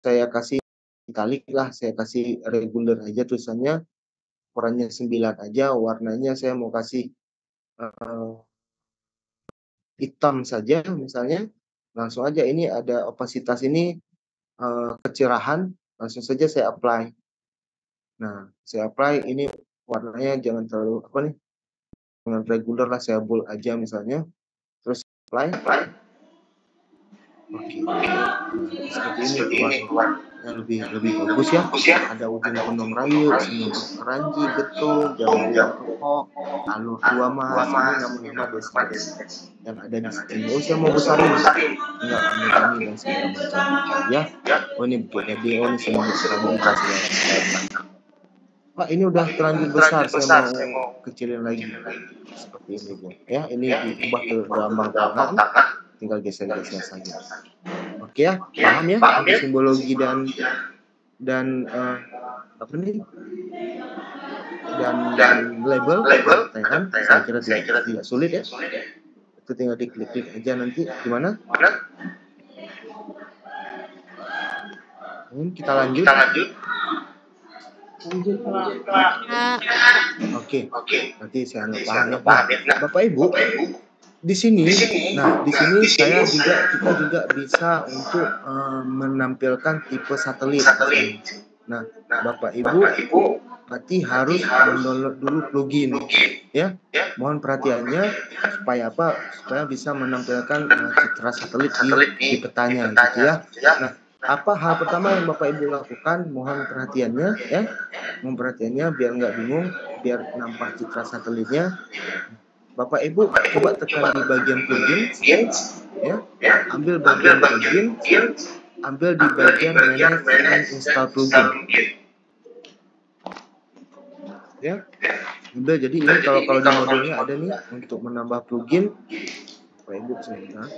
saya kasih italic lah, saya kasih reguler aja tulisannya, ukurannya 9 aja, warnanya saya mau kasih hitam saja misalnya, langsung aja ini ada opasitas ini kecerahan, langsung saja saya apply. Nah, saya apply ini warnanya jangan terlalu apa nih, jangan reguler lah, saya bold aja misalnya, terus apply. Oke. Nah, seperti ini keluarnya lebih bagus ya. Ada ujung gendong rayu, senyum keranji, betung, jambu kekok, alur dua mas, ini nama-nama desa yang ada di sini. Oh, saya mau besarin, enggak kami dan segala macam ya. Oh, ini BKD, oh ini senyum keranji dan segala macam. Pak, ini udah terlanjur besar, saya mau kecilin lagi seperti ini Bu ya. Ini diubah ke gelombang tangan, tinggal geser-geser saja. Oke ya, paham ya untuk simbologi dan apa nih, dan label pertanyaan. Saya kira tidak sulit ya. Itu tinggal diklik-klik aja nanti gimana. Kita lanjut. Oke, nanti saya anggap paham ya. Nah, Bapak Ibu, di sini kita juga bisa untuk menampilkan tipe satelit. Nah, Bapak Ibu berarti harus mendownload dulu plugin ya. Mohon perhatiannya supaya apa? Supaya bisa menampilkan citra satelit di petanya gitu ya. Nah, apa hal pertama yang Bapak Ibu lakukan? Mohon perhatiannya ya. Mohon perhatiannya biar nggak bingung, biar nampak citra satelitnya. Bapak Ibu coba tekan di bagian plugin ya. Ambil bagian plugin, ambil di bagian manage and install plugin. Ya. Ambil, jadi ini kalau di modulnya ada nih untuk menambah plugin. Bapak Ibu sebentar.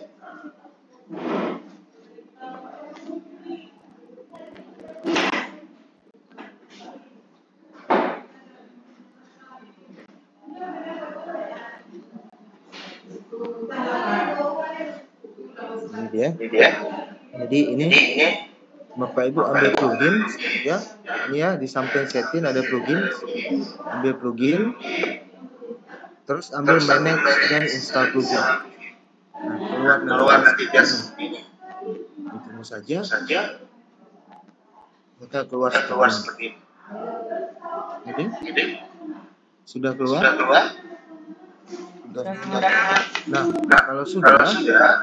Ini dia. Jadi ini Bapak Ibu ambil plugin ya. Ini ya di samping setting ada plugin. Ambil plugin. Terus ambil manage dan install plugin. Nah, keluar nanti ini. Tunggu saja. Maka keluar seperti ini. Oke. Sudah keluar? Nah, kalau sudah,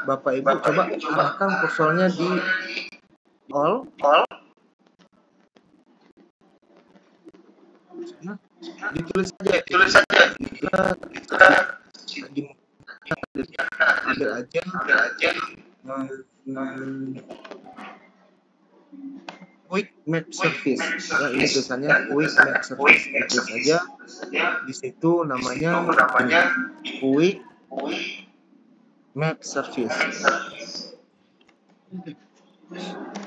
Bapak Ibu coba arahkan kursornya di all. Ditulis saja. Ambil aja. Quick Map Service. Ya, ini tulisannya Quick Map Service. Itu saja. Di situ namanya Quick Map Service.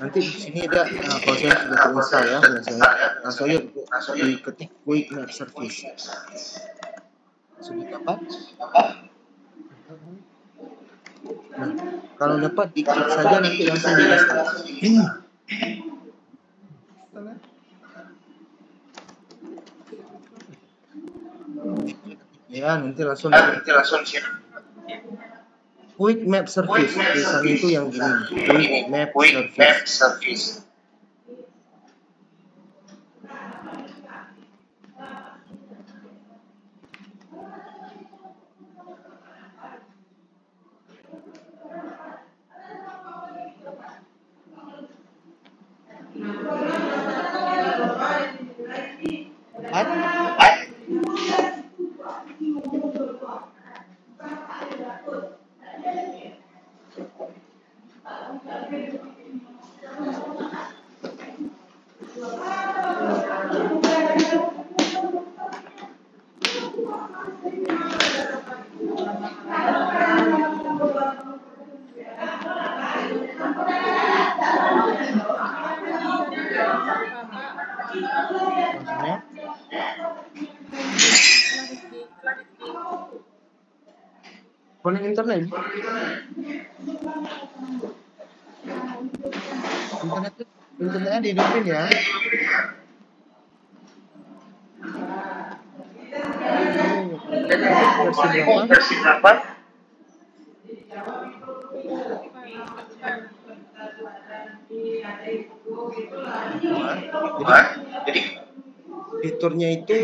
Nanti di sini ada, kalau saya sudah terinstall ya biasanya, langsung aja diketik Quick Map Service. Sudah dapat? Nah, kalau dapat diklik saja nanti langsung di-install. Ya, nanti langsung Quick Map Service. Tulisannya itu yang gini, Quick Map Service. Maksudnya? Connect internet. Internet Internetnya dihidupin ya. Versi berapa? Jadi fiturnya itu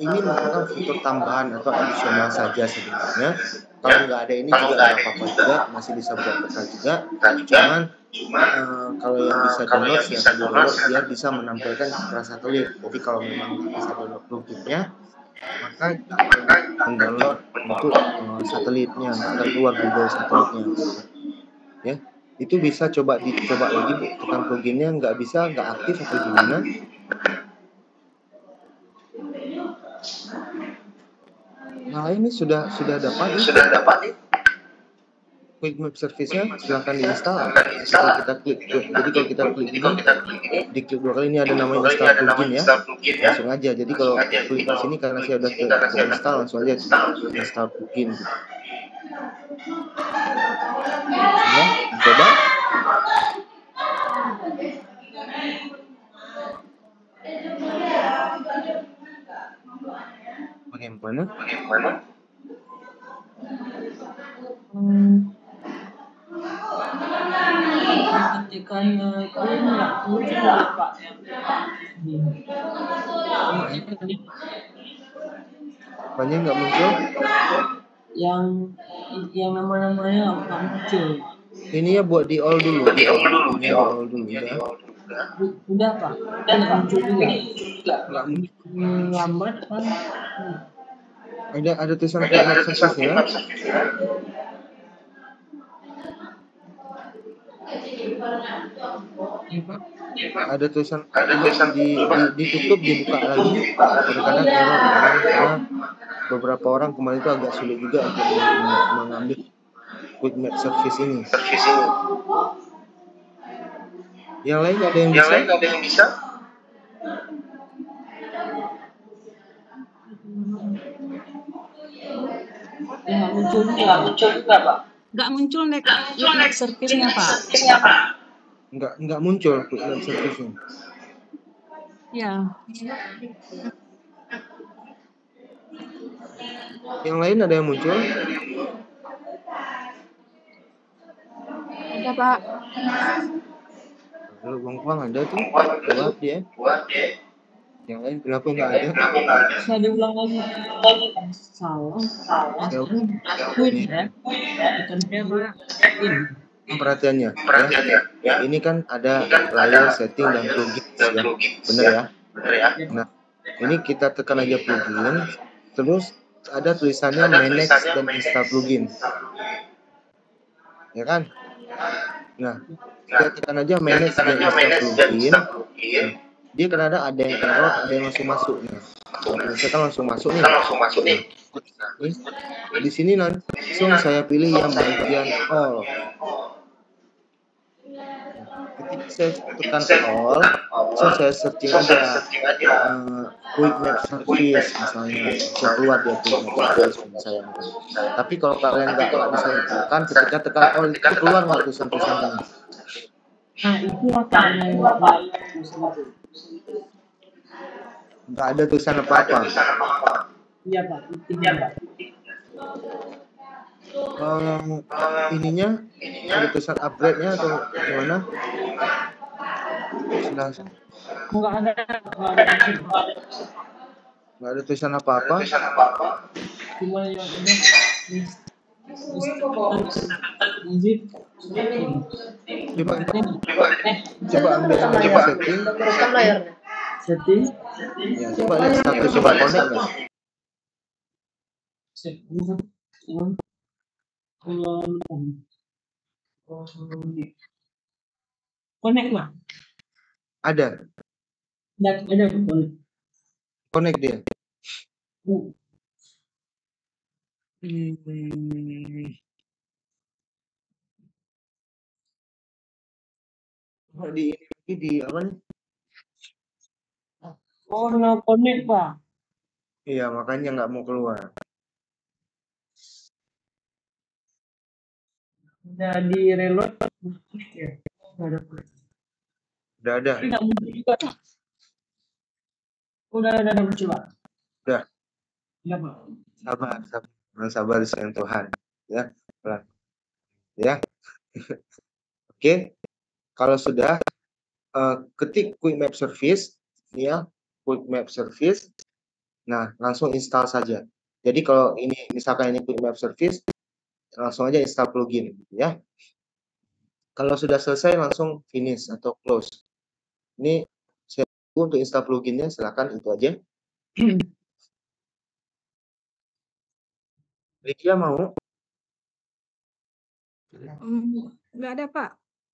ini merupakan fitur tambahan atau adisional saja sebenarnya. Kalau nggak ada ini juga nggak apa-apa juga, masih bisa buat peta juga. Cuman kalau yang bisa download silahkan download biar bisa menampilkan citra satelit. Jadi kalau memang nggak bisa download pluginnya, maka mendownload untuk satelitnya, nggak akan keluar Google satelitnya. Ya, itu bisa dicoba lagi Bu, tekan pluginnya, nggak bisa, nggak aktif atau gimana? Nah ini sudah dapat nih. Quick Map Service-nya silahkan diinstal. Kalau kita klik, jadi kalau kita klik ini, diklik 2 kali, ini ada namanya install plugin ya. Langsung aja. Jadi kalau klik di sini karena saya udah install, langsung aja install plugin gitu. Sudah dicoba. Bagaimana? Ketikannya itu nggak muncul ya Pak. Apanya nggak muncul? Yang nama-namanya nggak muncul. Ini ya buat di all dulu. Ini di all dulu ya. Udah Pak. Nggak muncul juga. Nggak muncul. Lambat kan. Ada tulisan Quick Map Service ya. Ada tulisan ditutup, dibuka lagi. Kadang-kadang error karena beberapa orang kemarin itu agak sulit juga untuk mengambil Quick Map Service ini. Yang lain ada yang bisa? Nggak muncul juga Pak. Nggak muncul Quick Map Service-nya Pak. Nggak muncul Quick Map Service-nya. Ya. Yang lain ada yang muncul? Ada Pak. Kalau Bang ada tuh, buat dia. Yang lain kenapa nggak ada? Bisa diulang lagi. Salah. Quit ya. Bukan in. Perhatiannya ya. Ini kan ada layar setting dan plugin ya. Bener ya? Nah, ini kita tekan aja plugin, terus ada tulisannya manage dan install plugin. Ya kan? Nah, kita tekan aja manage dan install plugin. Dia kadang ada yang error, ada yang langsung masuk. Nah, misalkan langsung masuk nih. Di sini langsung saya pilih yang bagian all. Ketika saya tekan all, saya searching aja Quick Map Service misalnya, saya keluar dia Quick Map Service misalnya. Tapi kalau kalian nggak bisa tekan, ketika tekan all itu keluar nggak tulisan-tulisannya? Nah itu makanya nggak ada tulisan apa-apa. Iya Pak. Ininya ada tulisan upgrade-nya atau gimana? Nggak ada tulisan apa-apa. Cuma yang ada coba ambil setting. Ya, coba lihat status, coba connect nggak? Connect lah. Ada. Connect dia. Di apa nih? Oh, no connect Pak. Iya, makanya nggak mau keluar. Udah di reload ya. Udah ada. Tapi nggak muncul juga. Udah muncul, Pak. Udah. Iya, Pak. Sabar sayang Tuhan. Ya, pelan. Ya. Oke. Kalau sudah ketik Quick Map Service, ya, Quick Map Service. Nah, langsung install saja. Jadi kalau ini misalkan ini Quick Map Service, langsung aja install plugin, ya. Kalau sudah selesai langsung finish atau close. Ini saya untuk install pluginnya, silakan itu aja. Lydia mau? Nggak ada, Pak.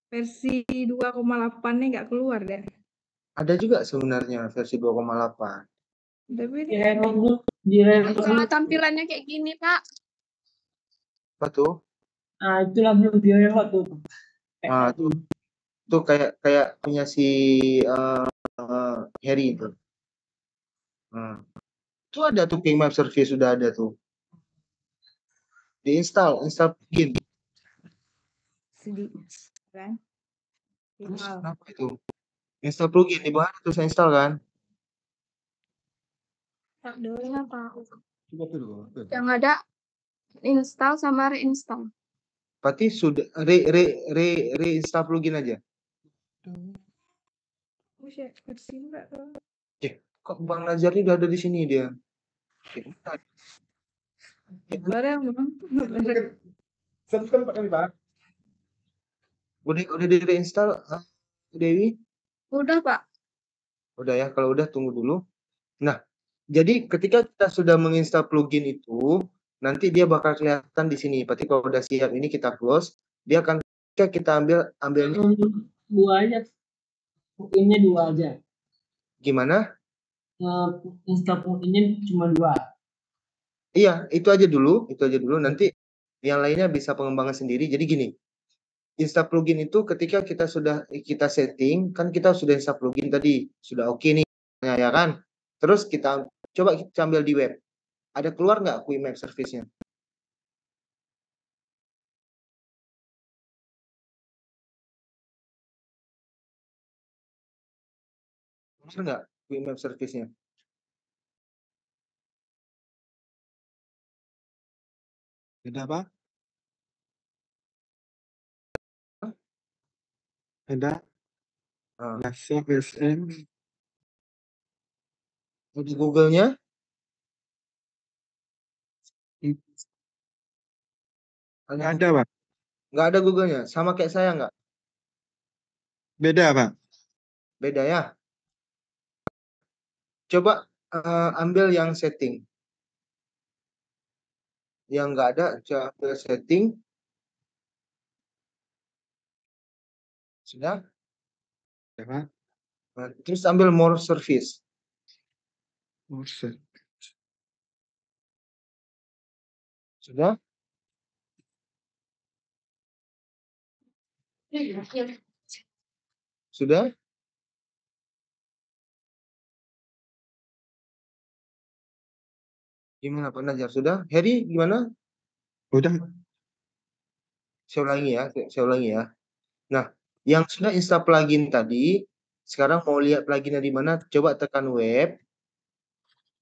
Versi 2,8-nya nggak keluar deh. Ada juga sebenarnya versi 2,8. Tapi Kalau tampilannya kayak gini, Pak. Apa tuh? Nah, itulah belum direlot tuh. Nah, tuh kayak punya si Harry itu. Nah, itu ada tuh Quick Map Service, sudah ada tuh. Install plugin. Sedih, kan? Terus kenapa itu? Install plugin di bawah itu saya install kan? Doanya, Pak. Coba dulu. Yang ada install sama reinstall. Berarti sudah reinstall plugin aja. Versi enggak tuh. Kok Bang Nazar ini udah ada di sini dia? Barang, Bang. Subscribe Pak kami, Pak. Udah di reinstall Dewi? Udah, Pak. Udah ya, kalau udah tunggu dulu. Nah, jadi ketika kita sudah menginstal plugin itu, nanti dia bakal kelihatan di sini. Berarti kalau udah siap ini kita close, dia akan kita ambilnya dua aja. Pluginnya dua aja. gimana? Install pluginnya cuma dua. Iya, itu aja dulu. Nanti yang lainnya bisa pengembangan sendiri. Jadi gini, install plugin itu ketika kita setting, kan kita sudah install plugin tadi, sudah oke nih, ya kan? Terus kita ambil di web. Ada keluar nggak Quick Map Service-nya? Keluar nggak Quick Map Service-nya? Ada apa? Ada NASA SM. Di Google-nya? Nggak ada, Pak. Nggak ada Google-nya. Sama kayak saya nggak? Beda, Pak. Beda ya? Coba ambil yang setting. Yang nggak ada, coba ambil setting. Sudah? Ya, Pak. Nah, terus ambil more service. Sudah? Sudah? Gimana Pak Najar? Sudah? Harry gimana? Udah. Saya ulangi ya. Nah, yang sudah install plugin tadi, sekarang mau lihat pluginnya di mana? Coba tekan web.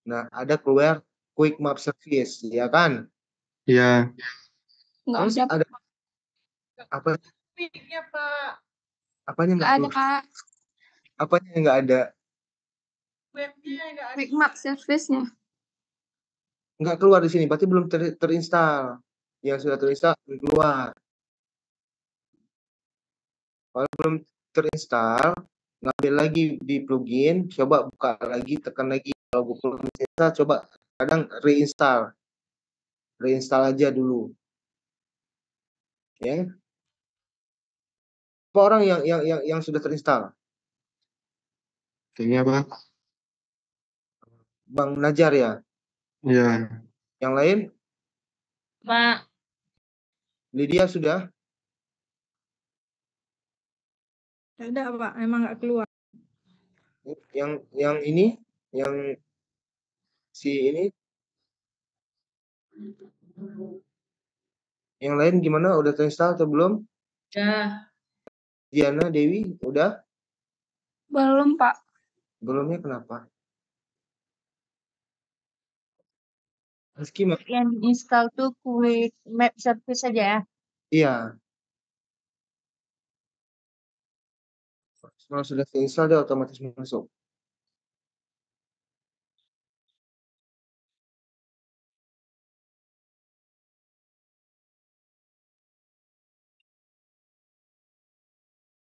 Nah, ada keluar Quick Map Service, ya kan? Ya. Nggak Terus ada. ada apa? Pak. Apanya Nggak ada, Pak. Apanya yang nggak ada? Webnya nggak ada. Quick Map Service-nya. Nggak keluar di sini, berarti belum terinstall. Yang sudah terinstall keluar. Kalau belum terinstall, ngambil lagi di plugin, coba buka lagi, tekan lagi. Kalau belum terinstall, coba kadang reinstall aja dulu. Ya. Apa orang yang sudah terinstall? Ini apa? Bang Najar ya? Ya. Yang lain? Pak. Lydia sudah? Ada, Pak. Emang nggak keluar. Yang ini? Yang si ini? Yang lain gimana? Udah terinstall atau belum? Udah. Diana, Dewi, udah? Belum, Pak. Belumnya kenapa? Meski Yang install tuh Quick Map Service saja ya. iya, kalau sudah terinstall dia otomatis masuk.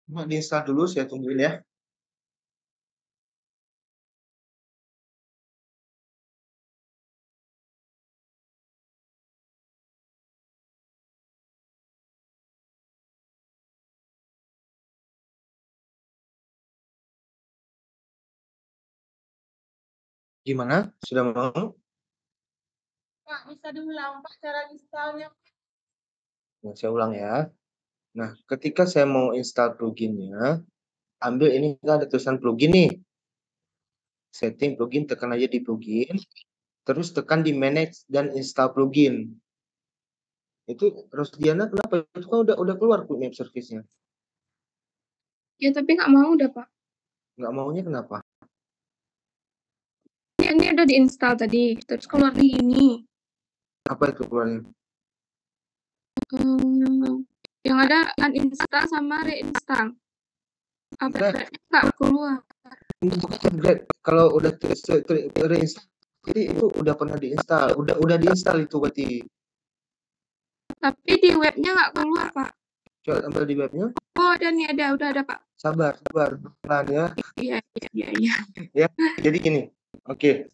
Cuma diinstal dulu, saya tungguin ya. Gimana? Sudah mau? Pak, bisa diulang, Pak, cara installnya. Nah, saya ulang ya. Nah, ketika saya mau install pluginnya, ambil ini kan ada tulisan plugin nih. Setting plugin, tekan aja di plugin. Terus tekan di manage dan install plugin. Itu Rosdiana kenapa? Itu kan udah keluar Quick Map Service-nya. Ya, tapi nggak mau udah, Pak. Nggak maunya kenapa? Ini udah diinstal tadi, terus keluar di ini. Apa itu keluarnya? Yang ada uninstall sama reinstall. Update nggak keluar. Kalau udah reinstall, jadi itu udah pernah diinstal, udah diinstal itu berarti. Tapi di webnya nggak keluar, Pak. Coba tampil di webnya. Oh, ada nih, udah ada, Pak. Sabar, pelan ya. Iya. Ya, jadi gini. Oke.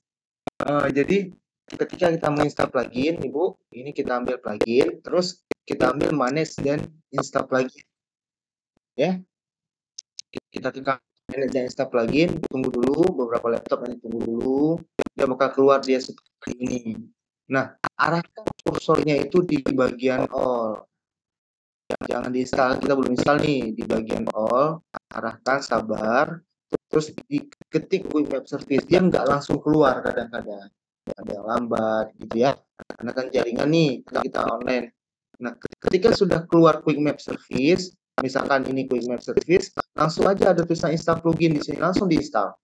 Jadi ketika kita menginstal plugin, Ibu, ini kita ambil plugin, terus kita ambil manage dan install plugin. Ya. Kita tekan manage dan install plugin, tunggu dulu beberapa laptop nanti tunggu dulu. Dia bakal keluar dia seperti ini. Nah, arahkan kursornya itu di bagian all. Jangan diinstal, kita belum install nih, di bagian all, arahkan, sabar, terus diketik Quick Map Service, dia nggak langsung keluar kadang-kadang, ada yang lambat gitu ya, karena kan jaringan nih, kita online. Nah, ketika sudah keluar Quick Map Service, misalkan ini Quick Map Service, langsung aja ada tulisan install plugin di sini, langsung diinstal.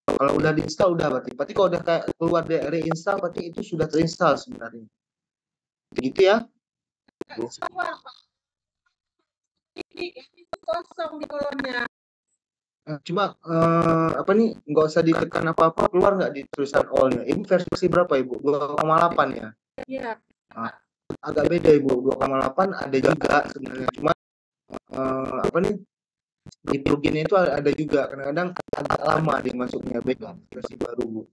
Kalau udah diinstal udah berarti kalau udah kayak keluar dari reinstall berarti itu sudah terinstall sebenarnya. Begitu ya. Itu kosong di kolomnya. Cuma apa nih nggak usah ditekan apa-apa, keluar nggak di tulisan all-nya. Ini versi berapa Ibu? 2,8 ya? Iya. Agak beda Ibu, 2,8 ada juga sebenarnya. Cuma apa nih di plugin itu ada juga, kadang-kadang agak lama dia masuknya, beda versi baru Bu.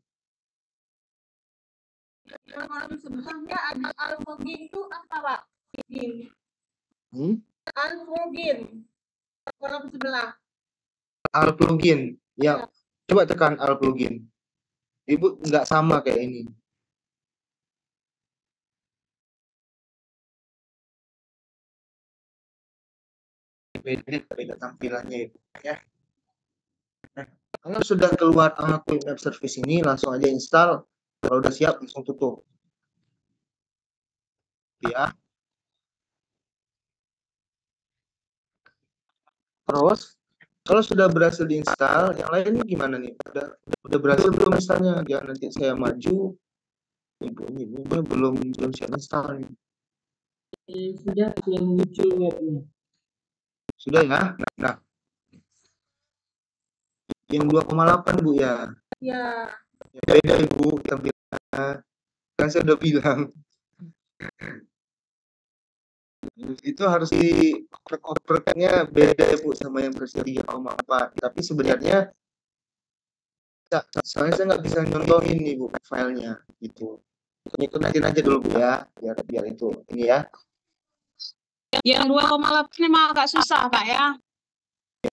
Kalau di sebelahnya ada alfogin itu apa, Pak? Alfogin. Kolom sebelah. Al plugin, ya. Coba tekan al plugin. Ibu nggak sama kayak ini. Beda tampilannya itu ya. Nah, kalau sudah keluar Quick Map Service ini, langsung aja install. Kalau udah siap langsung tutup. Ya. Terus kalau sudah berhasil diinstal, yang lainnya gimana nih? Udah berhasil belum installnya? Jangan nanti saya maju, Ibu belum siap install nih. Sudah muncul webnya. Sudah ya? Nah, yang 2,8 Bu ya? Ya. Beda Ibu tampilannya. Kan saya udah bilang. Itu harus dioprek-opreknya beda Bu sama yang versi 3,4. Tapi sebenarnya soalnya saya nggak bisa nyontohin nih Bu filenya gitu. Ikutin aja dulu Bu ya, biar itu ini ya. Yang 2,8 memang agak susah Pak ya.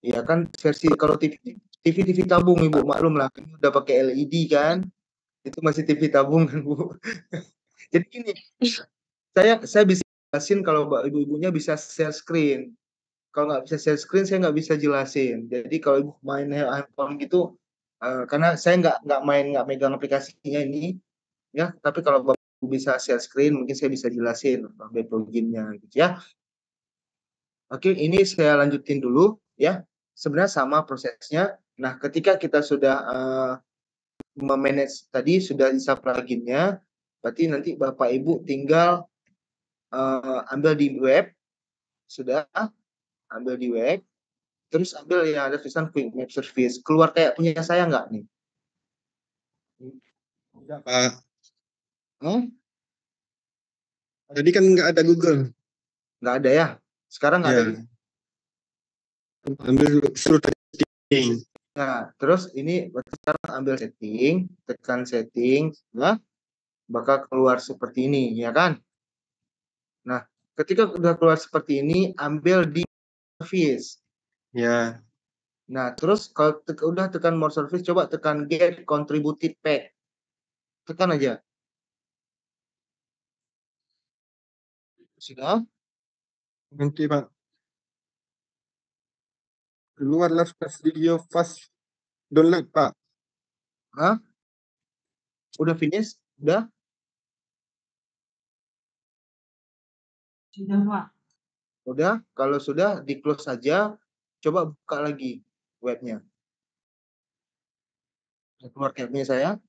Iya kan versi kalau TV tabung Ibu, maklum lah, kan udah pakai LED kan, itu masih TV tabung kan Bu. Jadi gini, saya bisa jelasin kalau ibu-ibunya bisa share screen. Kalau nggak bisa share screen saya nggak bisa jelasin. Jadi kalau ibu main handphone gitu, karena saya nggak megang aplikasinya ini, ya. Tapi kalau bapak bisa share screen, mungkin saya bisa jelasin pluginnya, gitu ya. Oke, ini saya lanjutin dulu ya. Sebenarnya sama prosesnya. Nah, ketika kita sudah memanage tadi, sudah bisa pluginnya, berarti nanti Bapak Ibu tinggal ambil di web, sudah ambil di web, terus ambil yang ada tulisan Quick Map Service. Keluar kayak punya saya nggak nih? Enggak, Pak. Hmm? Tadi kan nggak ada Google. Nggak ada ya? Sekarang nggak Ya. ada. Ambil suruh setting. Nah, terus ini sekarang ambil setting, tekan setting, ya, bakal keluar seperti ini, ya kan? Nah, ketika udah keluar seperti ini, ambil di service. Ya. Nah, terus kalau udah tekan more service, coba tekan get contributed pack. Tekan aja. Sudah? Nanti, Pak. Keluarlah fast video fast download, Pak. Hah? Udah finish? Udah? Sudah, Pak. Udah? Kalau sudah, di close saja. Coba buka lagi webnya. Keluar capnya saya.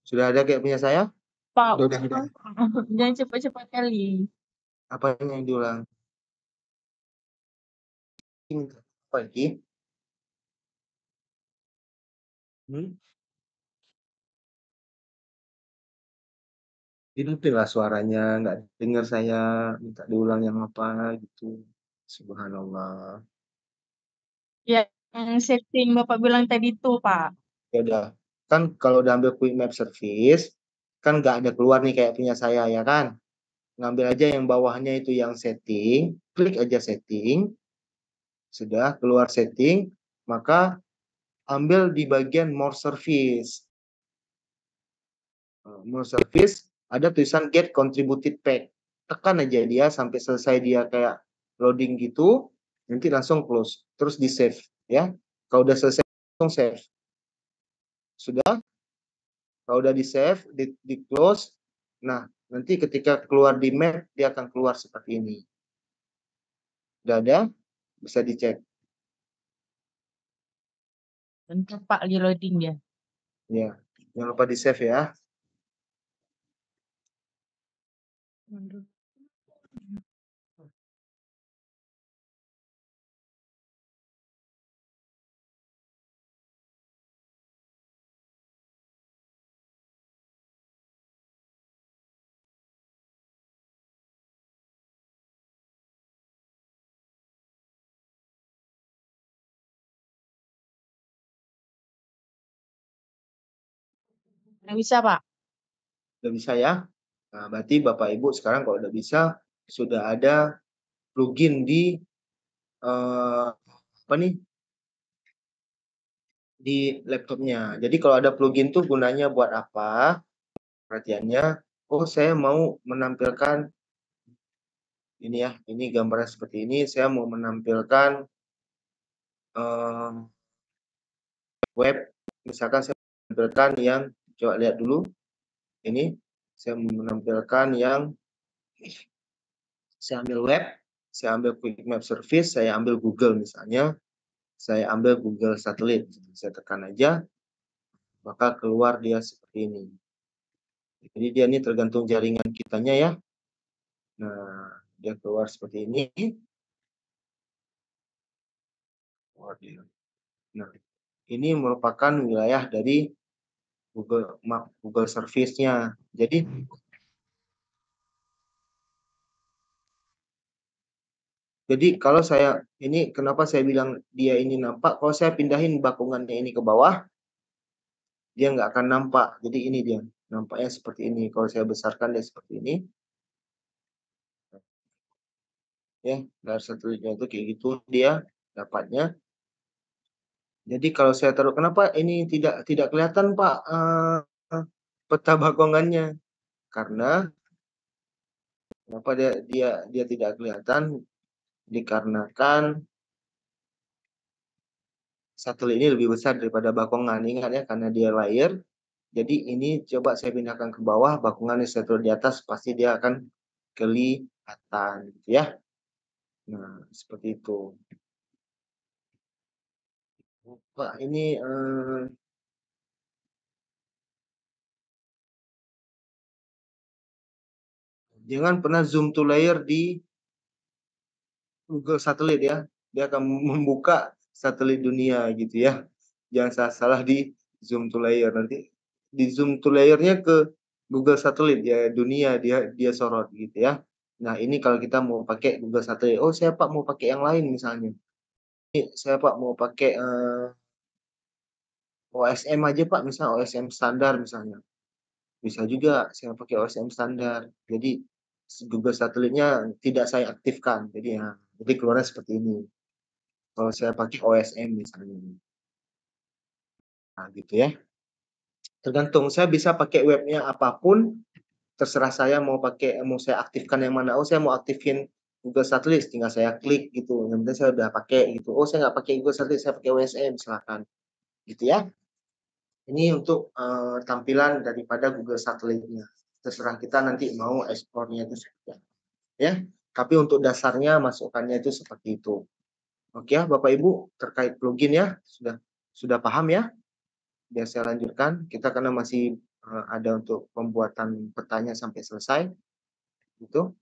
Sudah ada kayak punya saya? Pak, Udah. jangan cepat-cepat kali. Apa yang diulang? Apa ini? Lah suaranya, nggak dengar saya, minta diulang yang apa gitu. Subhanallah. Ya, yang setting Bapak bilang tadi tuh, Pak. Ya udah, kan kalau udah ambil Quick Map Service, kan nggak ada keluar nih kayak punya saya, ya kan? Ngambil aja yang bawahnya itu yang setting, klik aja setting, sudah keluar setting, maka ambil di bagian more service. More service, ada tulisan get contributed pack. Tekan aja dia sampai selesai dia kayak loading gitu, nanti langsung close, terus di save ya. Kalau udah selesai langsung save. Sudah? Kalau udah di save, di close. Nah, nanti ketika keluar di map dia akan keluar seperti ini. Udah ada? Bisa dicek. Bentar, Pak, lagi loading dia. Ya, jangan lupa di save ya. Nggak bisa, Pak. Udah bisa ya. Nah, berarti Bapak Ibu sekarang kalau udah bisa, sudah ada plugin di apa nih, di laptopnya. Jadi kalau ada plugin tuh gunanya buat apa? Perhatiannya, oh saya mau menampilkan ini ya, ini gambarnya seperti ini. Saya mau menampilkan web, misalkan saya menampilkan yang, coba lihat dulu, ini saya menampilkan yang, saya ambil web, saya ambil Quick Map Service, saya ambil Google misalnya, saya ambil Google Satelit, saya tekan aja, maka keluar dia seperti ini. Jadi dia ini tergantung jaringan kitanya ya. Nah, dia keluar seperti ini. Nah, ini merupakan wilayah dari Google Map, Google Service-nya. Jadi kalau saya ini, kenapa saya bilang dia ini nampak? Kalau saya pindahin bakungannya ini ke bawah, dia nggak akan nampak. Jadi ini dia, nampaknya seperti ini. Kalau saya besarkan dia seperti ini, ya, dari satelitnya itu kayak gitu dia dapatnya. Jadi kalau saya taruh, kenapa ini tidak kelihatan Pak peta bakungannya? Karena kenapa dia tidak kelihatan? Dikarenakan satelit ini lebih besar daripada bakongan. Ingat ya, karena dia layar, Jadi ini coba saya pindahkan ke bawah, bakungannya saya taruh di atas, pasti dia akan kelihatan, gitu ya. Nah, seperti itu. Pak, ini jangan pernah zoom to layer di Google Satelit ya. Dia akan membuka satelit dunia gitu ya. Jangan salah di zoom to layer, nanti di zoom to layernya ke Google Satelit ya, dunia dia sorot gitu ya. Nah, ini kalau kita mau pakai Google Satelit. Oh, saya Pak mau pakai yang lain misalnya. Ini saya Pak mau pakai OSM aja Pak, misalnya OSM standar misalnya. Bisa juga saya pakai OSM standar. Jadi Google Satelitnya tidak saya aktifkan. Jadi keluarnya seperti ini. Kalau saya pakai OSM misalnya. Nah, gitu ya. Tergantung, saya bisa pakai webnya apapun, terserah saya mau saya aktifkan yang mana. Oh, saya mau aktifin Google Satelit, tinggal saya klik gitu. Yang penting saya udah pakai gitu. Oh, saya nggak pakai Google Satelit, saya pakai OSM, silakan. Gitu ya. Ini untuk tampilan daripada Google Satelitnya. Terserah kita nanti mau ekspornya itu seperti apa. Ya. Tapi untuk dasarnya masukannya itu seperti itu. Oke ya, Bapak Ibu, terkait plugin ya, sudah paham ya? Biar saya lanjutkan, kita karena masih ada untuk pembuatan petanya sampai selesai, gitu.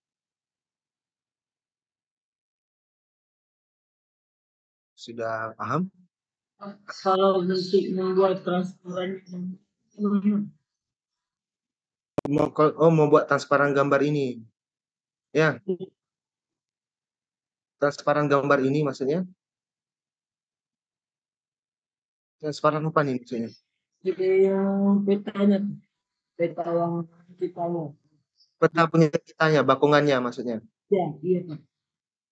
Sudah paham? Kalau untuk membuat transparan, Mau buat transparan gambar ini, ya? Transparan gambar ini maksudnya? Transparan apa nih maksudnya? jadi yang petanya, peta yang kita mau. Peta pengingat kitanya, bakungannya maksudnya. Ya, iya Pak.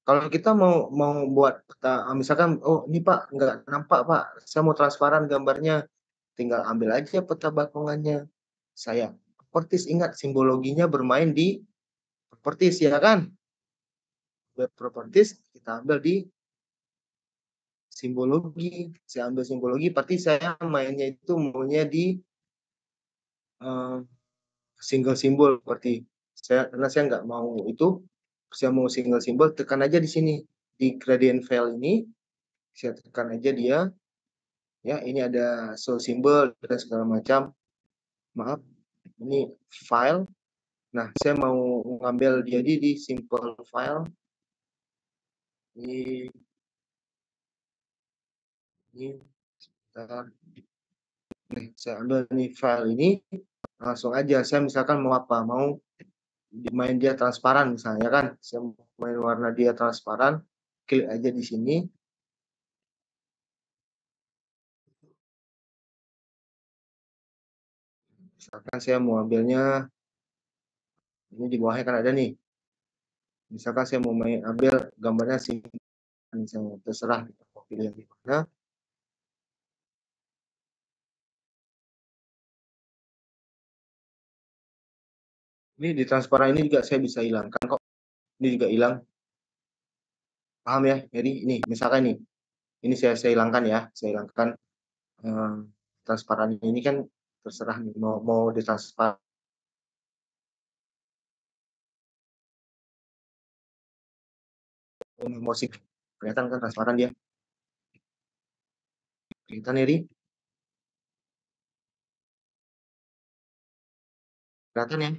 Kalau kita mau buat peta, misalkan, oh ini Pak nggak nampak Pak, saya mau transparan gambarnya, tinggal ambil aja peta bakungannya. Saya properties, ingat simbologinya bermain di properties ya kan? Web properties kita ambil di simbologi. Saya ambil simbologi, berarti saya mainnya itu maunya di single simbol seperti karena saya nggak mau itu, saya mau single simbol, tekan aja di sini di gradient file ini, saya tekan aja dia ya, ini ada show symbol dan segala macam. Maaf, ini file. Nah, saya mau ngambil dia di simple file. Ini nih, saya ambil nih file ini, langsung aja saya misalkan mau apa, mau main dia transparan misalnya kan, saya mau main warna dia transparan, klik aja di sini. Misalkan saya mau ambilnya ini di bawahnya kan ada nih, misalkan saya mau ambil gambarnya sih, misalnya terserah kita mau pilih yang di mana. Ini di transparan ini juga saya bisa hilangkan kok, ini juga hilang, paham ya? Jadi ini misalkan ini saya hilangkan ya, saya hilangkan transparan ini kan, terserah nih mau ditransparan musik, kelihatan kan transparan dia, kelihatan ya, kelihatan ya.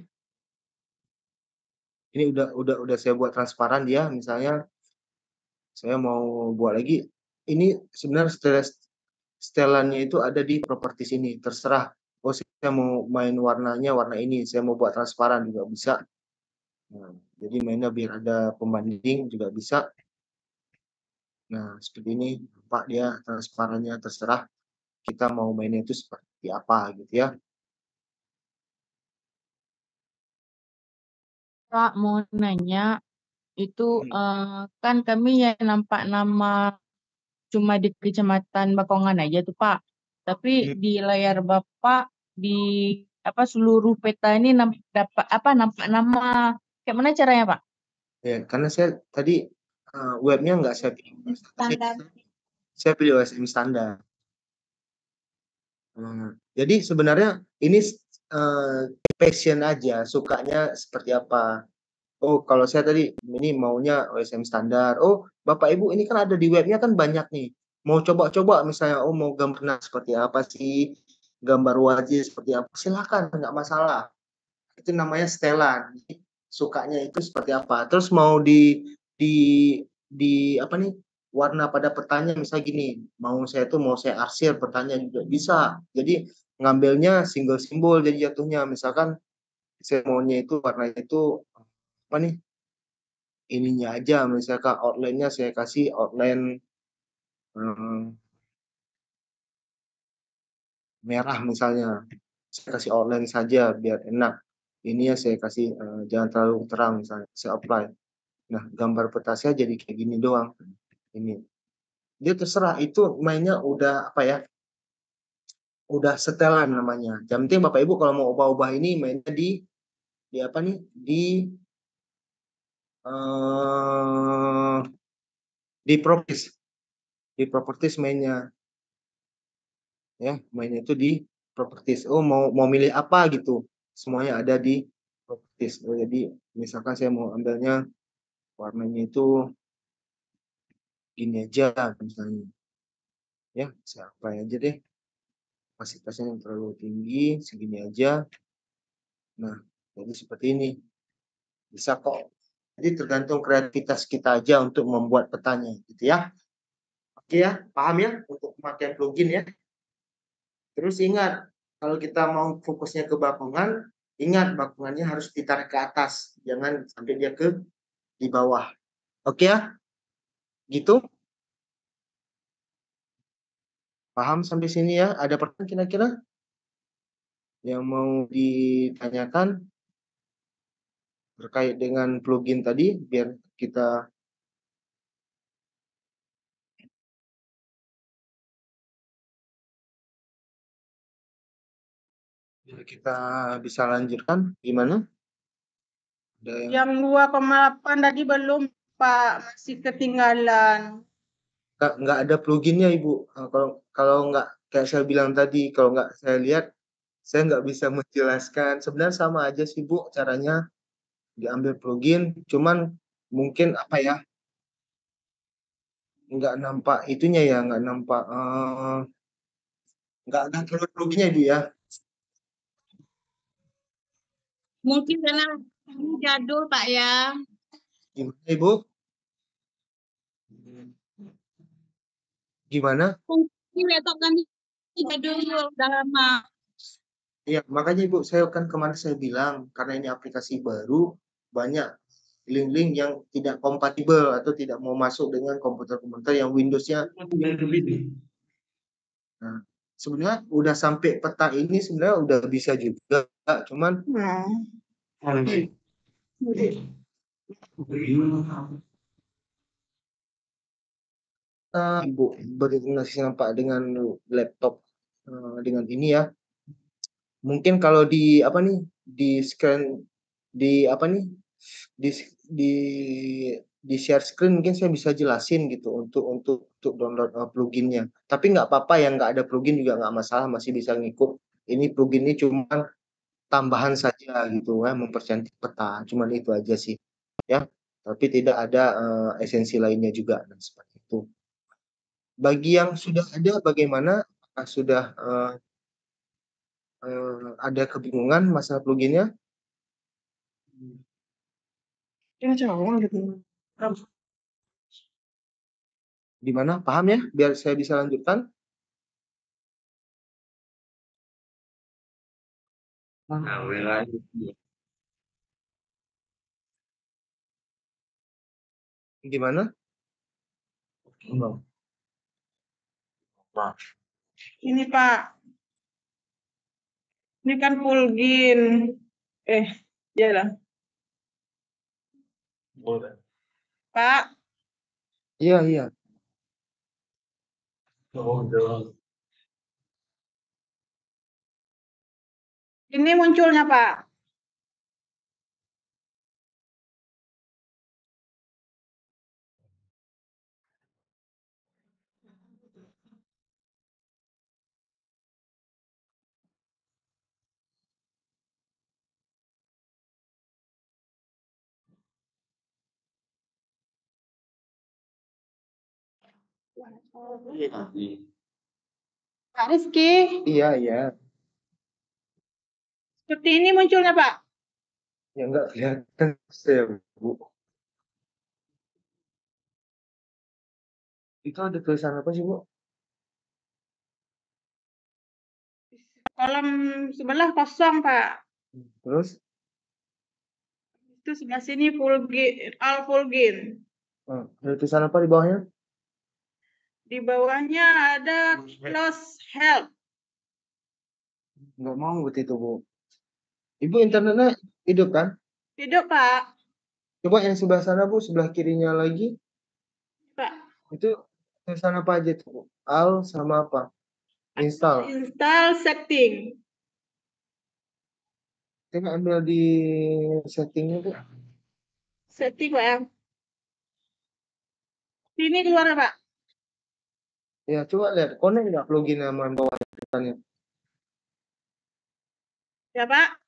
Ini udah saya buat transparan dia, misalnya saya mau buat lagi. Ini sebenarnya setelannya itu ada di properties ini, terserah. Oh, saya mau main warnanya warna ini, saya mau buat transparan juga bisa. Nah, jadi mainnya biar ada pembanding juga bisa. Nah, seperti ini, Pak, dia transparannya terserah kita mau mainnya itu seperti apa gitu ya. Kak, mau nanya, itu kan kami yang nampak nama cuma di Kecamatan Bakongan aja tuh Pak. Tapi di layar Bapak di seluruh peta ini nampak nama. Kayak mana caranya Pak? Ya, karena saya tadi webnya nggak saya pilih. Saya pilih OSM standar. Jadi sebenarnya ini passion aja, sukanya seperti apa. Oh, kalau saya tadi ini maunya OSM standar. Oh, Bapak Ibu ini kan ada di webnya kan banyak nih. Mau coba-coba misalnya, oh mau gambarnya seperti apa sih, gambar wajah seperti apa, silakan, nggak masalah. Itu namanya setelan. Jadi, sukanya itu seperti apa. Terus mau di di apa nih warna pada petanya misalnya gini, mau saya arsir petanya juga bisa. Jadi ngambilnya single simbol jadi jatuhnya misalkan saya maunya itu warnanya itu apa nih ininya aja misalkan outline-nya saya kasih outline merah misalnya saya kasih outline saja biar enak ini ya saya kasih jangan terlalu terang misalnya saya apply nah gambar peta saya jadi kayak gini doang ini dia terserah itu mainnya udah apa ya udah setelan namanya yang penting Bapak Ibu kalau mau ubah-ubah ini mainnya di apa nih eh di properties mainnya ya mainnya itu di properties oh mau milih apa gitu semuanya ada di properties oh, jadi misalkan saya mau ambilnya warnanya itu gini aja misalnya ya saya apply aja deh kapasitasnya yang terlalu tinggi segini aja nah jadi seperti ini bisa kok jadi tergantung kreativitas kita aja untuk membuat petanya gitu ya oke ya paham ya untuk pemakaian plugin ya terus ingat kalau kita mau fokusnya ke bakungan ingat bakungannya harus ditarik ke atas jangan sampai dia ke di bawah oke ya gitu paham sampai sini ya ada pertanyaan kira-kira yang mau ditanyakan terkait dengan plugin tadi biar kita bisa lanjutkan gimana ada yang Yang 2,8 tadi belum, Pak. Masih ketinggalan. nggak ada pluginnya Ibu. Kalau kalau nggak kayak saya bilang tadi, kalau nggak saya lihat, saya nggak bisa menjelaskan. Sebenarnya sama aja sih Bu caranya diambil plugin, cuman mungkin apa ya nggak nampak itunya ya, nggak nampak nggak ada pluginnya Ibu ya. Mungkin karena ini jadul Pak ya. Gimana Ibu? Gimana? Mungkin laptop kami jadul udah lama. Iya, makanya Ibu, saya kan kemarin saya bilang karena ini aplikasi baru banyak link-link yang tidak kompatibel atau tidak mau masuk dengan komputer-komputer yang Windows-nya. Nah, sebenarnya udah sampai peta ini sebenarnya udah bisa juga, cuman Ibu berintegrasi nampak dengan laptop dengan ini ya. Mungkin kalau di apa nih di scan di apa nih di di di share screen mungkin saya bisa jelasin gitu untuk download pluginnya. Tapi nggak apa-apa yang nggak ada plugin juga nggak masalah masih bisa ngikut. Ini plugin ini cuma tambahan saja gitu ya mempercantik peta. Cuman itu aja sih ya. Tapi tidak ada esensi lainnya juga dan seperti itu. Bagi yang sudah ada bagaimana? Apakah sudah ada kebingungan masalah pluginnya? Gimana? Paham ya? Biar saya bisa lanjutkan. Gimana? Ini Pak, ini kan plugin. Iyalah. Pak, Iya, iya. ini munculnya Pak. Pak Rizky, Iya, iya. seperti ini munculnya, Pak. Ya nggak kelihatan saya, Bu. Itu ada tulisan apa sih, Bu? Kolom sebelah kosong, Pak. Terus? Itu sebelah sini full gain. Ada tulisan apa di bawahnya? Di bawahnya ada close help. Nggak mau begitu, Bu. Ibu internetnya hidup kan? Hidup, Pak. Coba yang sebelah sana, Bu, sebelah kirinya lagi. Pak. Itu tulisan apa aja tuh, Bu? Al sama apa? Install. Install setting. Kita ambil di settingnya, Bu. Setting, Pak ya. Sini keluar, Pak. Ya, coba lihat. Connect nggak plugin sama bawah tulisannya? Ya, Pak.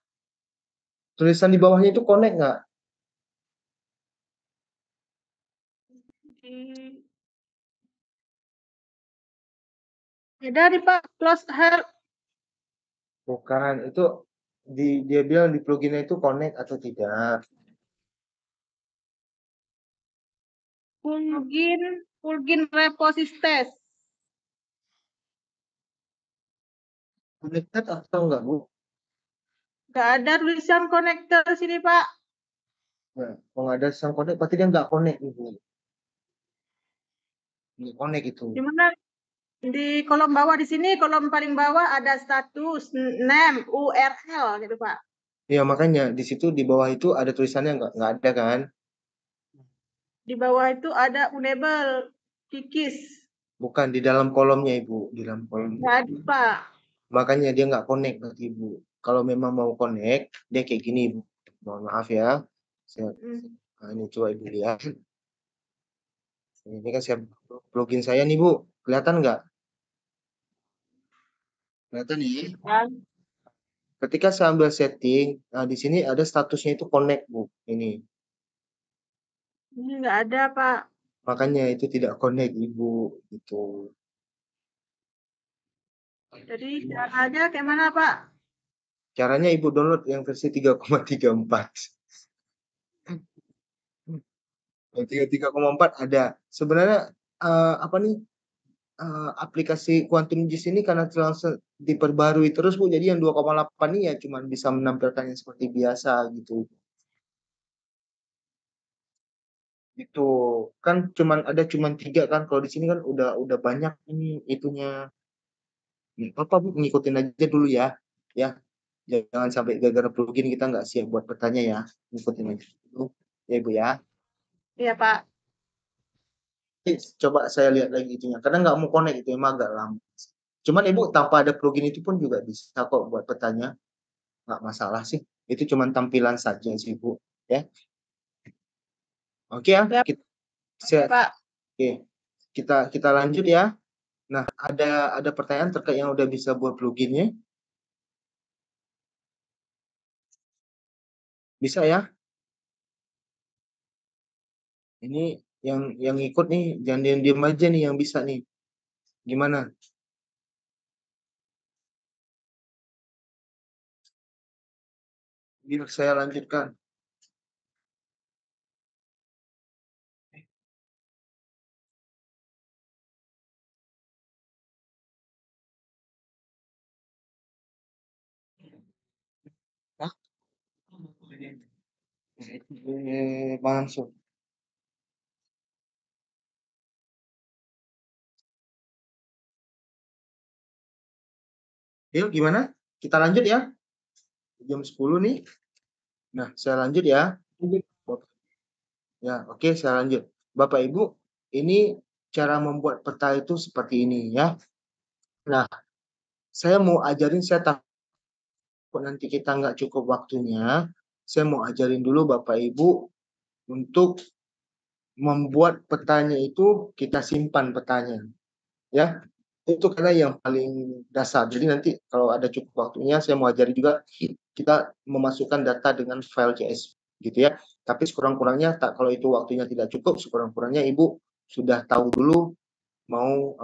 Tulisan di bawahnya itu connect nggak? Ada nih, Pak. Close help. Bukan, itu dia bilang di pluginnya itu connect atau tidak. Plugin repository test. Connected atau enggak, Bu? Nggak ada tulisan connector sini, Pak. Nah, kalau nggak ada sang connect, berarti dia nggak connect, Ibu. Nggak connect itu. Di mana? Di kolom bawah di sini, kolom paling bawah ada status, name, URL gitu, Pak. Ya, makanya di situ di bawah itu ada tulisannya nggak ada kan? Di bawah itu ada enable, kikis. Bukan di dalam kolomnya, Ibu, di dalam kolom. Nggak ada, Pak. Makanya dia nggak connect berarti, Ibu. Kalau memang mau connect, dia kayak gini, Ibu. Mohon maaf ya. Nah, ini coba Ibu lihat. Ini kan saya plugin saya nih, Bu. Kelihatan nggak? Kelihatan nih. Ketika saya ambil setting, nah di sini ada statusnya itu connect, Bu. Ini. Ini nggak ada, Pak. Makanya itu tidak connect, Ibu. Gitu. Jadi caranya kayak mana, Pak? Caranya Ibu download yang versi 3,34. Yang 3,4 ada. Sebenarnya apa nih? Aplikasi Quantum JIS ini karena langsung diperbarui terus, Bu. Jadi yang 2,8 ini ya cuma bisa menampilkannya seperti biasa gitu. Itu kan ada cuman 3 kan. Kalau di sini kan udah banyak ini itunya. Apa, Bu, ngikutin aja dulu ya. Ya. Jangan sampai gara-gara plugin kita nggak siap buat bertanya ya. Ngikutin aja dulu. Ya, Ibu ya. Iya, Pak. Coba saya lihat lagi itunya. Karena nggak mau connect itu emang agak lama. Cuman Ibu tanpa ada plugin itu pun juga bisa kok buat bertanya. Nggak masalah sih. Itu cuman tampilan saja sih, Bu. Ya. Oke ya. Ya, Pak. Oke. Kita lanjut ya. Nah, ada pertanyaan terkait yang udah bisa buat pluginnya? Bisa ya? Ini yang ikut nih, jangan diem aja nih yang bisa nih. Gimana? Biar saya lanjutkan. Hah? Langsung. Yuk, gimana? Kita lanjut ya. Jam 10 nih. Nah, saya lanjut ya. Ya, oke, saya lanjut. Bapak Ibu, ini cara membuat peta itu seperti ini ya. Nah, saya mau ajarin, saya takut nanti kita nggak cukup waktunya. Saya mau ajarin dulu Bapak Ibu untuk membuat petanya itu kita simpan petanya. Ya, itu karena yang paling dasar. Jadi nanti kalau ada cukup waktunya, saya mau ajarin juga kita memasukkan data dengan file CSV gitu ya. Tapi sekurang-kurangnya kalau itu waktunya tidak cukup, sekurang-kurangnya Ibu sudah tahu dulu mau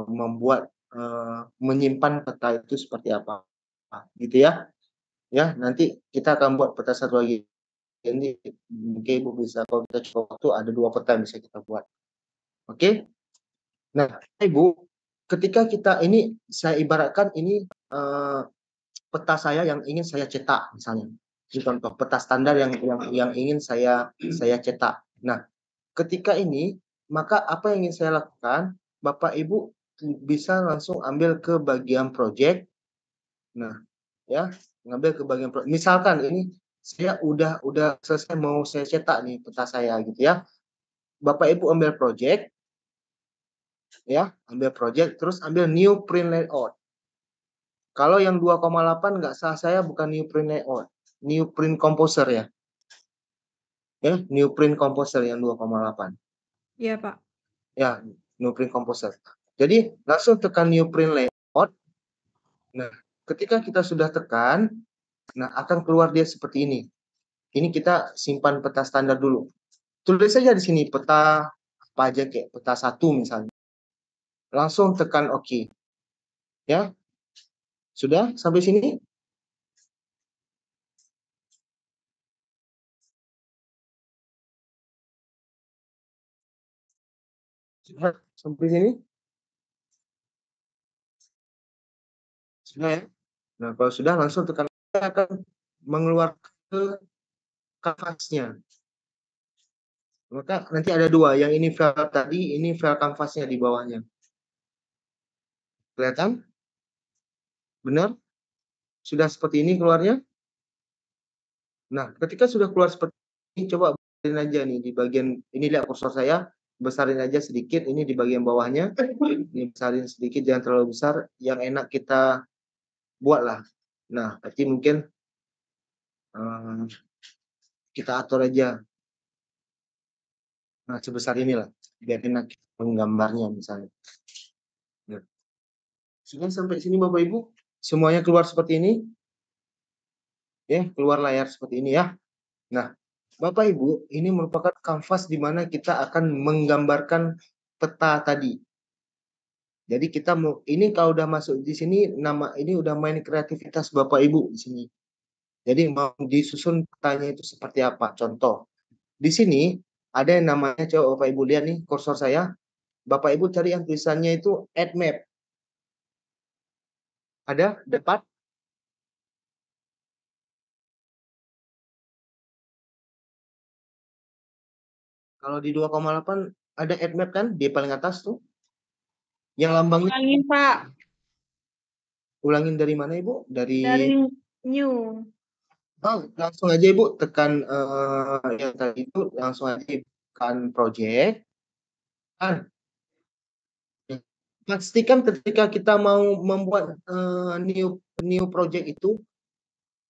membuat menyimpan peta itu seperti apa, gitu ya. Ya, nanti kita akan buat peta satu lagi. Ini mungkin Ibu bisa, kalau kita coba waktu, ada 2 peta yang bisa kita buat. Oke? Nah, Ibu, ketika kita ini, saya ibaratkan ini peta saya yang ingin saya cetak misalnya. Ini contoh peta standar yang ingin saya cetak. Nah, ketika ini, maka apa yang ingin saya lakukan, Bapak Ibu bisa langsung ambil ke bagian project. Nah, ya, ngambil ke bagian misalkan ini saya udah selesai mau saya cetak nih peta saya gitu ya. Bapak Ibu ambil project, ya, ambil project, terus ambil new print layout. Kalau yang 2,8 nggak salah saya bukan new print layout, new print composer ya. Ya, new print composer yang 2,8. Iya, Pak. Ya, new print composer. Jadi langsung tekan new print layout. Nah, ketika kita sudah tekan, nah akan keluar dia seperti ini. Ini kita simpan peta standar dulu. Tulis saja di sini peta apa aja kayak peta 1 misalnya. Langsung tekan OK. Ya. Sudah sampai sini? Sudah sampai sini? Sudah ya? Nah, kalau sudah langsung tekan, akan mengeluarkan ke kanvasnya. Maka nanti ada 2, yang ini file tadi, ini file kanvasnya di bawahnya. Kelihatan? Benar? Sudah seperti ini keluarnya? Nah, ketika sudah keluar seperti ini, coba besarin aja nih di bagian ini, lihat kursor saya, besarin aja sedikit ini di bagian bawahnya. Ini besarin sedikit, jangan terlalu besar, yang enak kita buat lah. Nah, berarti mungkin kita atur aja. Nah, sebesar inilah, biar enak menggambarnya misalnya. Nah, sudah sampai sini Bapak Ibu, semuanya keluar seperti ini. Ya, keluar layar seperti ini ya. Nah, Bapak Ibu, ini merupakan kanvas di mana kita akan menggambarkan peta tadi. Jadi kita mau, ini kalau udah masuk di sini, nama ini udah main kreativitas Bapak Ibu di sini. Jadi mau disusun petanya itu seperti apa? Contoh, di sini ada yang namanya, coba Bapak Ibu lihat nih kursor saya. Bapak Ibu cari yang tulisannya itu add map. Ada dapat? Kalau di 2,8 ada add map kan di paling atas tuh. Yang lambangnya. Ulangin, Pak. Ulangin dari mana Ibu? Dari new. Oh, langsung aja Ibu tekan yang tadi itu, langsung aja tekan project. Pastikan ketika kita mau membuat new project itu,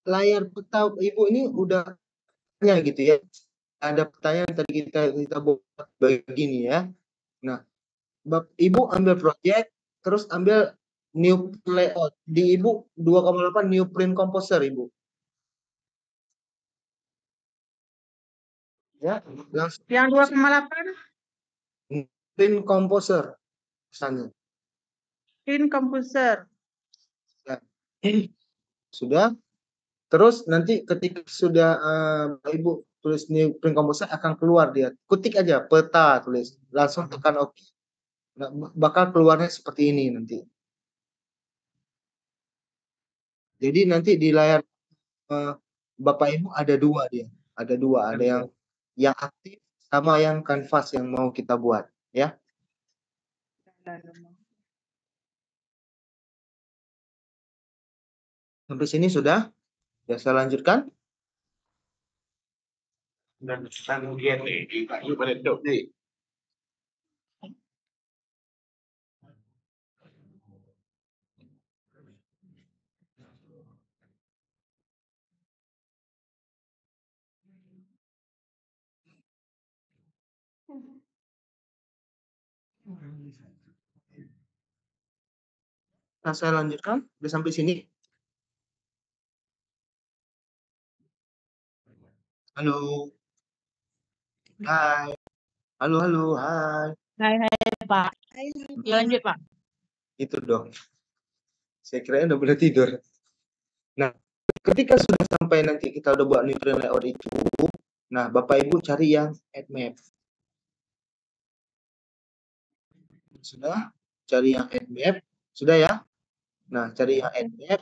layar peta Ibu ini udah gitu ya. Ada pertanyaan tadi kita buat begini ya. Nah, Ibu ambil project, terus ambil new layout. Di Ibu 2,8 new print composer Ibu. Ya, langsung. Yang 2,8? Print composer misalnya. Print composer. Ya. Sudah. Terus nanti ketika sudah Ibu tulis new print composer, akan keluar dia. Ketik aja peta, tulis. Langsung tekan OK. Nah, bakal keluarnya seperti ini nanti. Jadi nanti di layar Bapak Ibu ada 2 dia. Ada 2, ada yang aktif sama yang kanvas yang mau kita buat, ya. Sampai sini sudah? Ya, saya lanjutkan. Dan kemudian Ibu pada duduk nih. Nah, saya lanjutkan. Udah sampai sini. Halo. Hai. Halo, hai. Hai, Pak. Ya lanjut Pak. Itu dong. Saya kira udah boleh tidur. Nah, ketika sudah sampai nanti kita udah buat new print layout itu, nah Bapak Ibu cari yang add map. Sudah? Cari yang add map. Sudah ya? Nah, cari yang add map.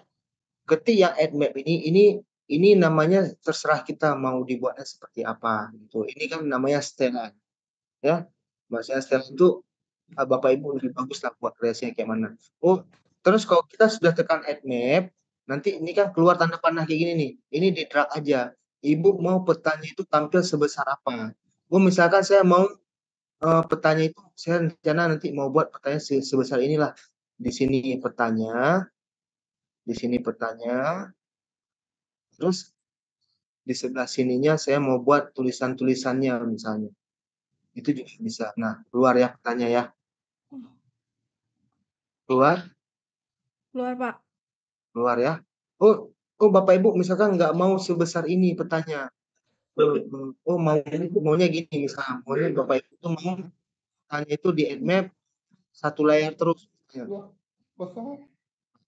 Ketik yang add map ini namanya terserah kita mau dibuatnya seperti apa gitu. Ini kan namanya setelan. Ya. Maksudnya setelan itu Bapak Ibu lebih bagus lah buat kreasinya kayak mana. Oh, terus kalau kita sudah tekan add map, nanti ini kan keluar tanda panah kayak gini nih. Ini di drag aja. Ibu mau petanya itu tampil sebesar apa? Oh, misalkan saya mau petanya itu, saya rencana nanti mau buat petanya sebesar inilah. Di sini petanya, di sini petanya. Terus di sebelah sininya saya mau buat tulisan-tulisannya misalnya. Itu juga bisa. Nah, keluar ya petanya ya. Keluar. Keluar, Pak. Keluar ya. Oh, Bapak Ibu misalkan nggak mau sebesar ini petanya. Oh, maunya gini misalnya. Maunya Bapak Ibu tuh mau petanya itu di add map satu layar terus.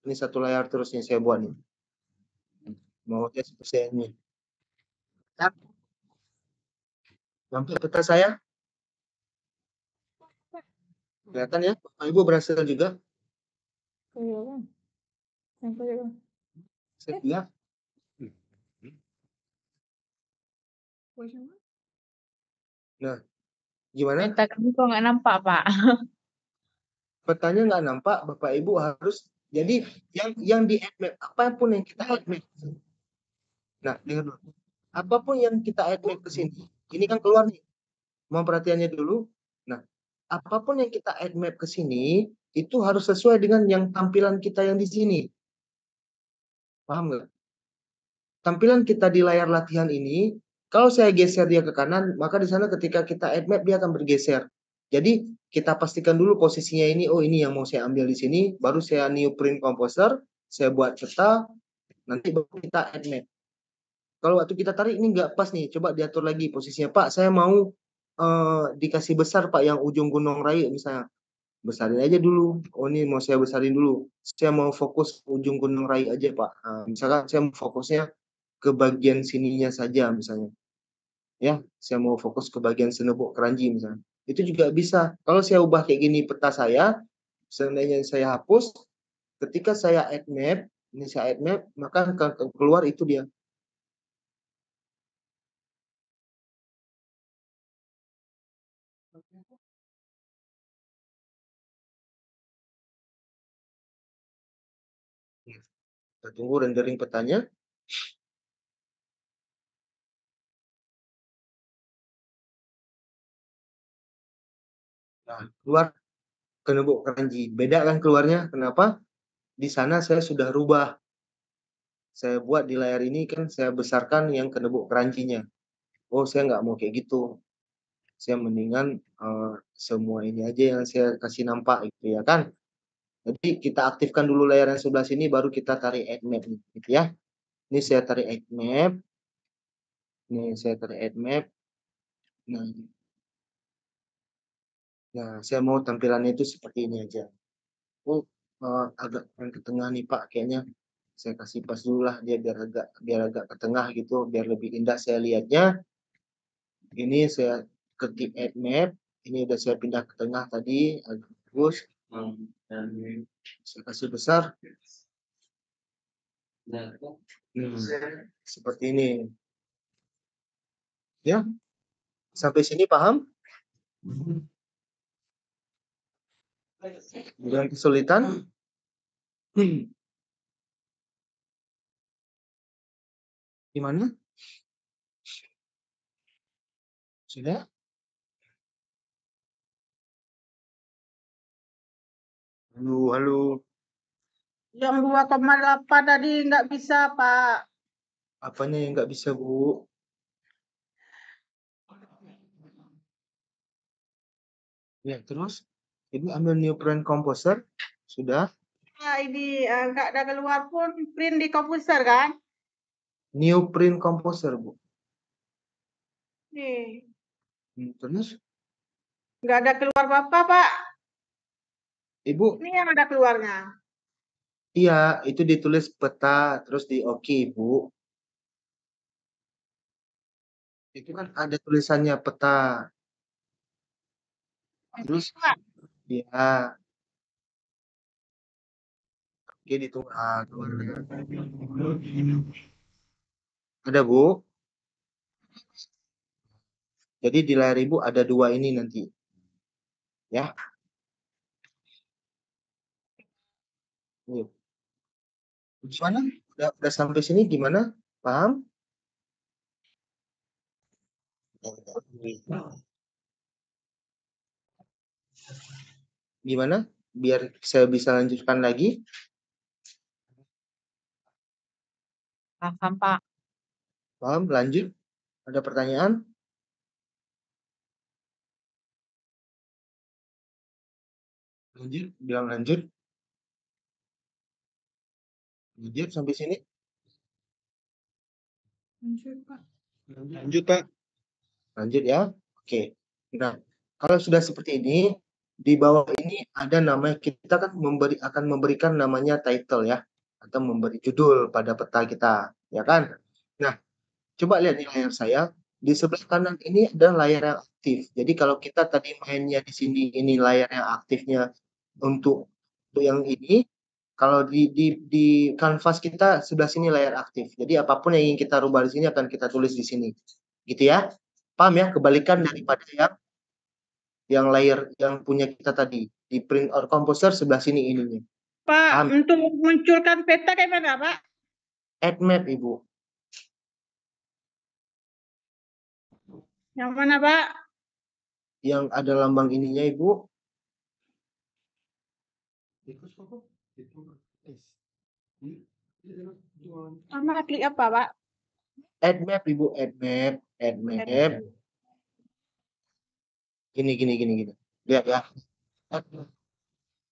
Ini satu layar terus yang saya buat nih. Maunya seperti ini. Sampai peta saya? Kelihatan ya? Bapak Ibu berhasil juga? Iya, Bang. Sampai ya, Bang. Saya bilang. Nah, gimana? Peta kami kok nggak nampak Pak. Petanya nggak nampak, Bapak Ibu harus jadi yang di add map apapun yang kita add map. Nah, dengar dulu. Apapun yang kita add map ke sini, ini kan keluar nih. Mau perhatiannya dulu. Nah, apapun yang kita add map ke sini itu harus sesuai dengan yang tampilan kita yang di sini. Paham nggak? Tampilan kita di layar latihan ini, kalau saya geser dia ke kanan, maka di sana ketika kita add map dia akan bergeser. Jadi kita pastikan dulu posisinya ini, oh ini yang mau saya ambil di sini, baru saya new print composer, saya buat peta, nanti baru kita add map. Kalau waktu kita tarik ini nggak pas nih, coba diatur lagi posisinya. Pak, saya mau dikasih besar Pak yang ujung Gunung Rai misalnya. Besarin aja dulu. Oh ini mau saya besarin dulu. Saya mau fokus ujung Gunung Rai aja Pak. Nah, misalkan saya mau fokusnya ke bagian sininya saja misalnya. Ya, saya mau fokus ke bagian Senebok Keranji misalnya. Itu juga bisa. Kalau saya ubah kayak gini peta saya, seandainya saya hapus, ketika saya add map, ini saya add map, maka keluar itu dia. Kita tunggu rendering petanya. Nah, keluar Kenebok Keranji. Beda kan keluarnya? Kenapa? Di sana saya sudah rubah. Saya buat di layar ini kan saya besarkan yang Kenebok Keranjinya. Oh, saya nggak mau kayak gitu. Saya mendingan semua ini aja yang saya kasih nampak gitu ya kan. Jadi kita aktifkan dulu layar yang sebelah sini baru kita tarik add map gitu ya. Ini saya tarik add map. Ini saya tarik add map. Nah, saya mau tampilannya itu seperti ini aja. Oh, agak ke tengah nih Pak kayaknya. Saya kasih pas dulu lah dia biar agak ke tengah gitu, biar lebih indah saya lihatnya. Ini saya ketik add map. Ini udah saya pindah ke tengah tadi, agak bagus. Dan saya kasih besar. Seperti ini. Ya, sampai sini paham? Dengan kesulitan? Gimana? Sudah? Halo. Yang 2,8 tadi nggak bisa, Pak. Apanya yang nggak bisa, Bu? Ya, terus? Ibu ambil new print composer. Sudah? Nah, ini nggak ada keluar pun print di komputer kan? New print composer, Bu. Nih. Terus? Nggak ada keluar apa-apa, Pak. Ibu, Ini yang ada keluarnya. iya, itu ditulis peta, terus di oke, Ibu. Itu kan ada tulisannya peta. Terus, Pak, ya, oke ditunggu. Keluar. Ada, Bu. Jadi di layar Ibu ada 2 ini nanti. Ya. Nih. Gimana? Udah sampai sini gimana? Paham? Gimana? Biar saya bisa lanjutkan lagi. Paham, Pak. Paham? Lanjut. Ada pertanyaan? Lanjut. Bilang lanjut. Lanjut sampai sini. Lanjut, Pak. Lanjut, Pak. Lanjut ya. Oke. Nah, kalau sudah seperti ini, di bawah ini ada namanya, kita kan akan memberikan namanya title ya, atau memberi judul pada peta kita, ya kan? Nah, coba lihat di layar saya, di sebelah kanan ini ada layar yang aktif. Jadi kalau kita tadi mainnya di sini, ini layar yang aktifnya untuk yang ini, kalau di kanvas kita sebelah sini layar aktif. Jadi apapun yang ingin kita rubah di sini akan kita tulis di sini. Gitu ya. Paham ya? Kebalikan daripada yang layer yang punya kita tadi. Di print or composer sebelah sini ininya. Pak, Paham? untuk munculkan peta kayak mana, Pak? Add map, Ibu. Yang mana, Pak? Yang ada lambang ininya, Ibu. Sama klik apa, Pak? Add map, Ibu. Add map. Add map. Gini. Lihat ya.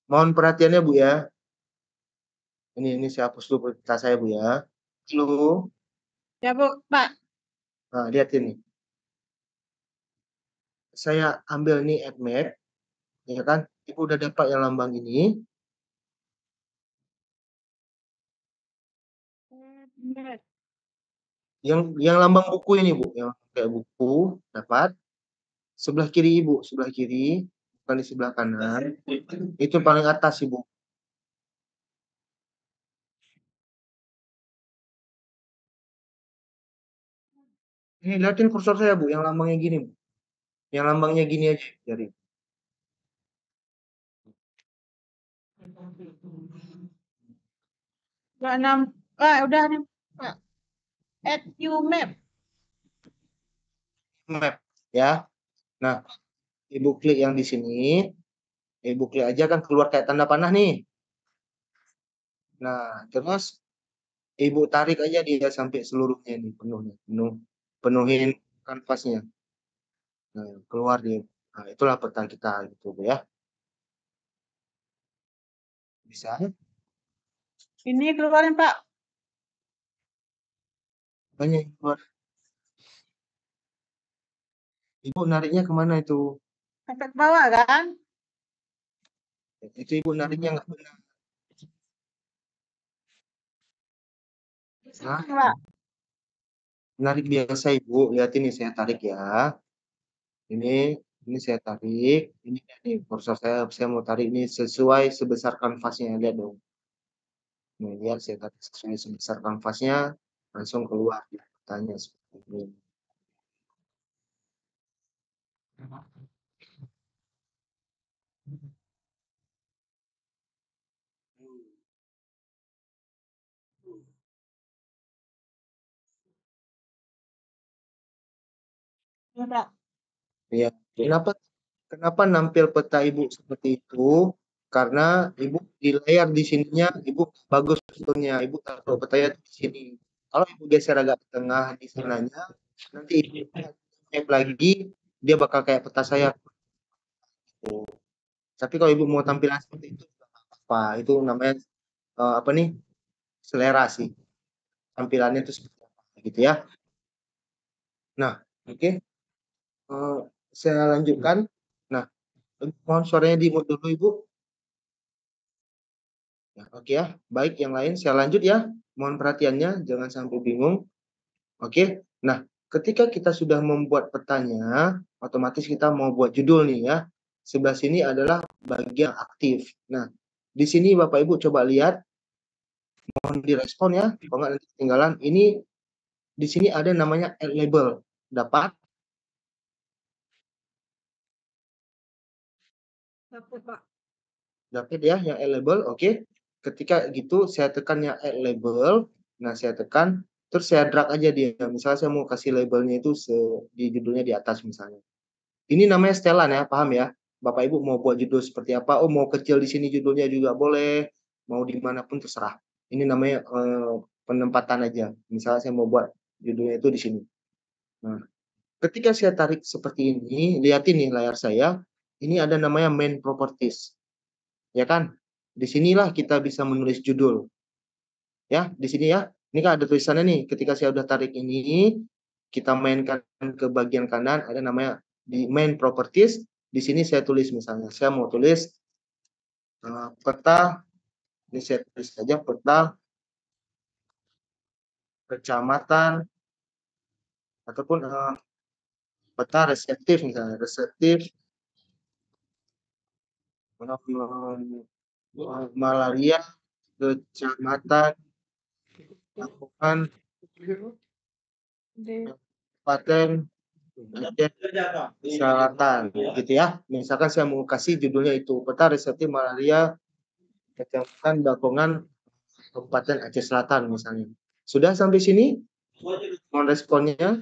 Mohon perhatiannya, Bu ya. Ini saya hapus dulu peta saya, Bu ya. Halo. Ya, Bu, Pak. Nah, lihat ini. Saya ambil nih add map. Ya kan? Ibu udah dapat yang lambang ini. Yang lambang buku ini, Bu. Yang kayak buku. Dapat. Sebelah kiri, Ibu. Sebelah kiri. Bukan di sebelah kanan. Itu paling atas, Ibu. Ini lihatin kursor saya, Bu. Yang lambangnya gini, Bu. Yang lambangnya gini aja. Jadi. Udah nih, Pak. Add new map. Map. Ya. Nah, Ibu klik yang di sini. Ibu klik aja kan keluar kayak tanda panah nih. Nah, terus Ibu tarik aja dia sampai seluruhnya ini penuhin kanvasnya. Nah, keluar dia. Nah, itulah peta kita gitu ya. Bisa? Ini keluarin, Pak. Banyak yang keluar. Ibu nariknya kemana itu? Sampai ke bawah, kan? Itu Ibu nariknya nggak benar. Nah, Pak. narik biasa Ibu. Lihat ini saya tarik ya. Ini saya tarik. Ini kursor saya mau tarik ini sesuai sebesar kanvasnya. Lihat dong. Nih, lihat saya tarik sesuai sebesar kanvasnya. Langsung keluar. Tanya seperti ini. Ya, Pak. Ya, kenapa nampil peta Ibu seperti itu? Karena Ibu di layar di sininya Ibu bagus sebetulnya. Ibu taruh petanya di sini. Kalau Ibu geser agak ke tengah di sananya, nanti Ibu tap lagi, dia bakal kayak peta saya. Tapi kalau Ibu mau tampilan seperti itu, apa? Itu namanya apa nih? Selera sih. Tampilannya itu seperti apa gitu ya. Nah, oke. Saya lanjutkan. Nah, mohon suaranya di mute dulu Ibu. Ya, oke ya, baik yang lain saya lanjut ya. Mohon perhatiannya, jangan sampai bingung. Oke. Nah, ketika kita sudah membuat petanya, otomatis kita mau buat judul nih ya. Sebelah sini adalah bagian aktif. Nah, di sini Bapak Ibu coba lihat, mohon direspon ya, kalau nggak nanti ketinggalan. Ini di sini ada namanya add label. Dapat? Dapat, Pak. Dapat ya yang add label, oke. Ketika gitu saya tekan yang add label. Nah, saya tekan, terus saya drag aja dia. Misalnya saya mau kasih labelnya itu di judulnya di atas misalnya. Ini namanya setelan ya, paham ya? Bapak Ibu mau buat judul seperti apa? Oh, mau kecil di sini judulnya juga boleh, mau dimanapun terserah. Ini namanya penempatan aja. Misalnya saya mau buat judulnya itu di sini. Nah, ketika saya tarik seperti ini, lihatin nih layar saya, ini ada namanya main properties. Ya kan? Disinilah kita bisa menulis judul. Ya, di sini ya. Ini kan ada tulisannya nih. Ketika saya udah tarik ini, kita mainkan ke bagian kanan, ada namanya di main properties. Di sini saya tulis misalnya, saya mau tulis peta, ini saya tulis saja peta kecamatan ataupun peta reseptif misalnya, reseptif malaria kecamatan Lamongan Kabupaten Aceh Selatan gitu ya. Misalkan saya mau kasih judulnya itu peta reseptif malaria kecamatan Bakongan Kabupaten Aceh Selatan misalnya. Sudah sampai sini? Mohon responnya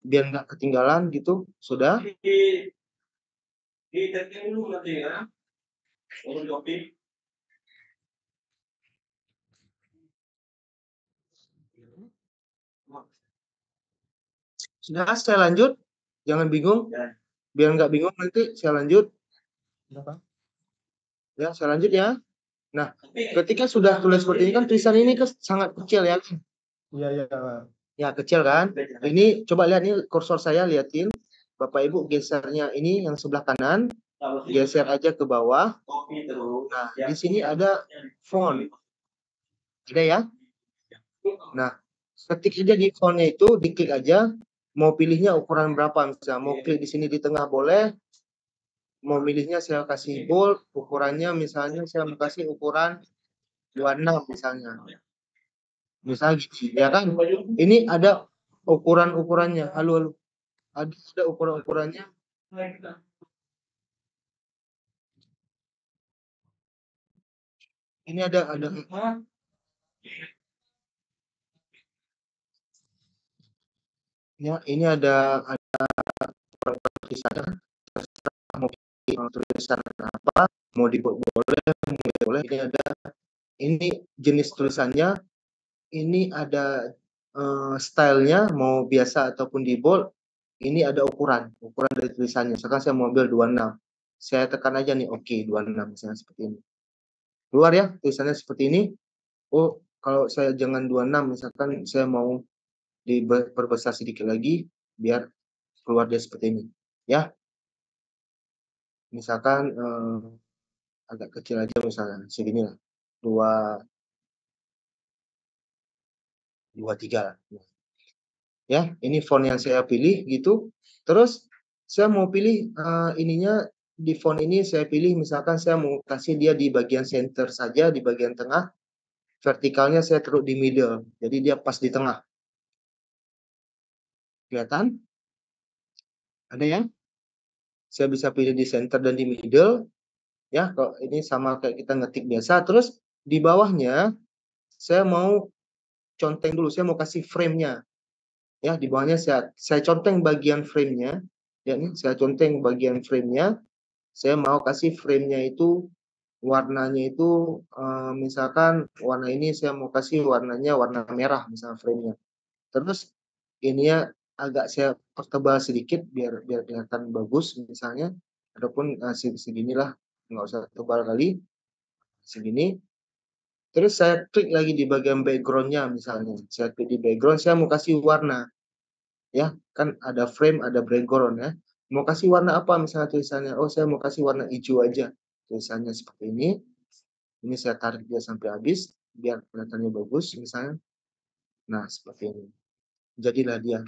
biar nggak ketinggalan gitu. Sudah? Sudah, saya lanjut. Jangan bingung. Biar nggak bingung nanti saya lanjut. Ya, saya lanjut ya. Nah, ketika sudah tulis seperti ini kan tulisan ini sangat kecil ya. Iya, iya. Ya, kecil kan? Ini coba lihat nih kursor saya, liatin. Bapak Ibu gesernya ini yang sebelah kanan, geser aja ke bawah. Nah, di sini ada font. Ada ya? Nah, ketik aja di fontnya itu, diklik aja. Mau pilihnya ukuran berapa? Misalnya mau klik di sini di tengah boleh. Mau milihnya saya kasih bold, ukurannya misalnya saya mau kasih ukuran 26 misalnya. Misalnya gitu, ya kan? Ini ada ukuran-ukurannya. Halo. Ada ukuran-ukurannya. Ini ada ya, ini ada tulisan mau tulisan apa, mau dibuat boleh. Ini jenis tulisannya, ini ada stylenya mau biasa ataupun di bold. Ini ada ukuran dari tulisannya. Sekarang saya mau ambil 26. Saya tekan aja nih oke 26 misalnya seperti ini. Keluar ya tulisannya seperti ini. Oh, kalau saya jangan 26 misalkan saya mau diperbesar sedikit lagi biar keluar dia seperti ini. Ya. Misalkan agak kecil aja misalnya segini lah. 23 lah. Ya, ini font yang saya pilih gitu. Terus saya mau pilih ininya di font ini saya pilih misalkan saya mau kasih dia di bagian center saja, di bagian tengah. Vertikalnya saya taruh di middle. Jadi dia pas di tengah. Kelihatan? Ada ya? Saya bisa pilih di center dan di middle. Ya, kalau ini sama kayak kita ngetik biasa. Terus di bawahnya saya mau conteng dulu, saya mau kasih frame-nya. Ya, di bawahnya saya conteng bagian frame-nya. Ya, ini saya conteng bagian frame-nya. Saya mau kasih frame-nya itu warnanya itu misalkan warna ini saya mau kasih warnanya warna merah misalnya frame-nya. Terus ininya agak saya pertebal sedikit biar kelihatan bagus misalnya. Adapun seginilah, nggak usah tebal kali. Segini. Terus saya klik lagi di bagian background-nya misalnya. Saya klik di background, saya mau kasih warna. Ya, kan ada frame, ada background ya. Mau kasih warna apa misalnya tulisannya? Oh, saya mau kasih warna hijau aja. Tulisannya seperti ini. Ini saya tarik dia sampai habis biar kelihatannya bagus misalnya. Nah, seperti ini. Jadilah dia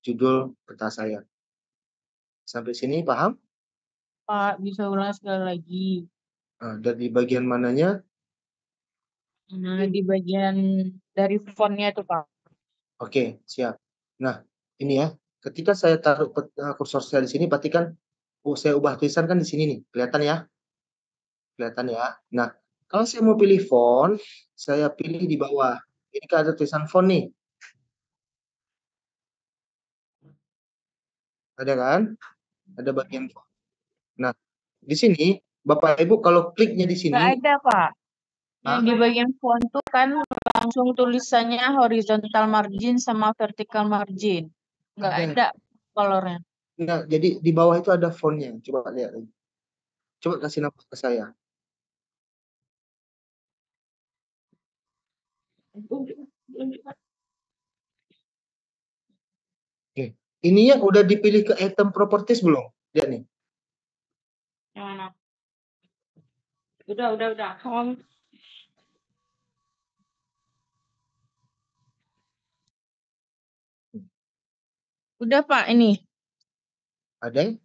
judul peta saya. Sampai sini paham? Pak, bisa ulang sekali lagi. Dari bagian mananya? Nah, di bagian dari fontnya itu, Pak. Oke, siap. Nah, ini ya. Ketika saya taruh kursor saya di sini, berarti kan saya ubah tulisan kan di sini nih. Kelihatan ya? Kelihatan ya? Nah, kalau saya mau pilih font, saya pilih di bawah. Ini kan ada tulisan font nih. Ada kan? Ada bagian font. Nah, di sini Bapak Ibu kalau kliknya di sini, Nggak ada, Pak. Yang Hah? di bagian font tuh kan langsung tulisannya horizontal margin sama vertical margin. Nggak ada. ada colornya. Nah, jadi di bawah itu ada fontnya. Coba lihat. Coba kasih nama ke saya. Oke. Ininya udah dipilih ke item properties belum? Lihat nih. Yang mana? Udah. Font. Udah, Pak, ini. Ada?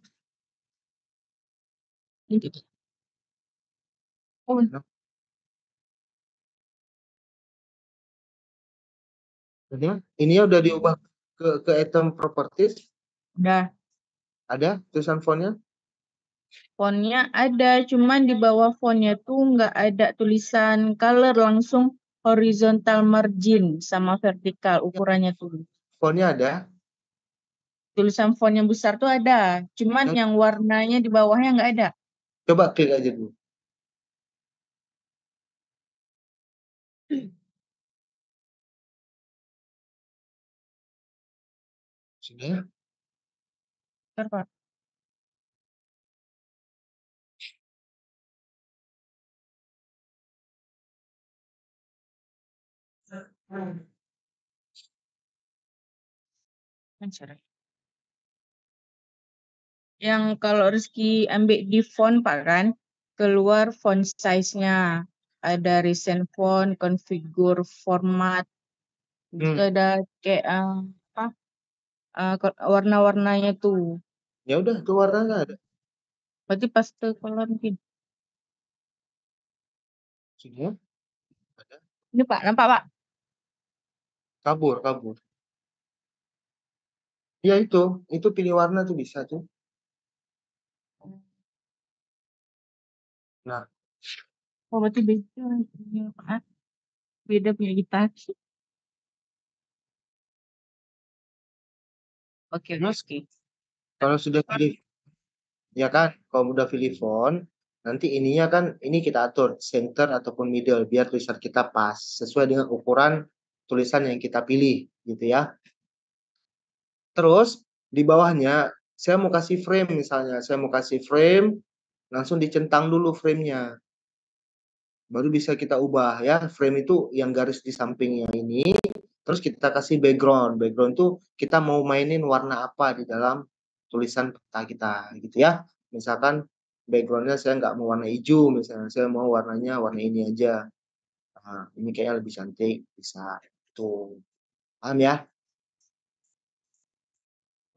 Oh, Nah, ininya udah diubah ke item properties. udah. Ada tulisan fontnya? Fontnya ada, cuman di bawah fontnya tuh nggak ada tulisan color, langsung horizontal margin sama vertikal ukurannya tuh. Fontnya ada? Tulisan font yang besar tuh ada, cuman yang warnanya di bawahnya nggak ada. Coba klik aja dulu. Sudah? Bentar, Pak. Yang kalau Rizky ambil di font, Pak, kan keluar font size-nya. Ada recent font, configure format, ada kayak apa warna-warnanya tuh. Ya udah, itu warna nggak ada. Berarti paste color mungkin. Sudah? Ada. Ini Pak, nampak Pak? Kabur. Ya itu pilih warna tuh bisa tuh. Nah, Oh, berarti beda. Beda punya kita. Oke, Rizky. kalau sudah pilih, ya kan, kalau udah pilih font, nanti ininya kan, ini kita atur center ataupun middle biar tulisan kita pas sesuai dengan ukuran tulisan yang kita pilih, gitu ya. Terus di bawahnya saya mau kasih frame misalnya, saya mau kasih frame, langsung dicentang dulu framenya. Baru bisa kita ubah ya, frame itu yang garis di sampingnya ini, terus kita kasih background. Background itu kita mau mainin warna apa di dalam tulisan peta kita gitu ya. Misalkan backgroundnya saya nggak mau warna hijau misalnya, saya mau warnanya warna ini aja. Nah, ini kayaknya lebih cantik, bisa tuh. Paham ya?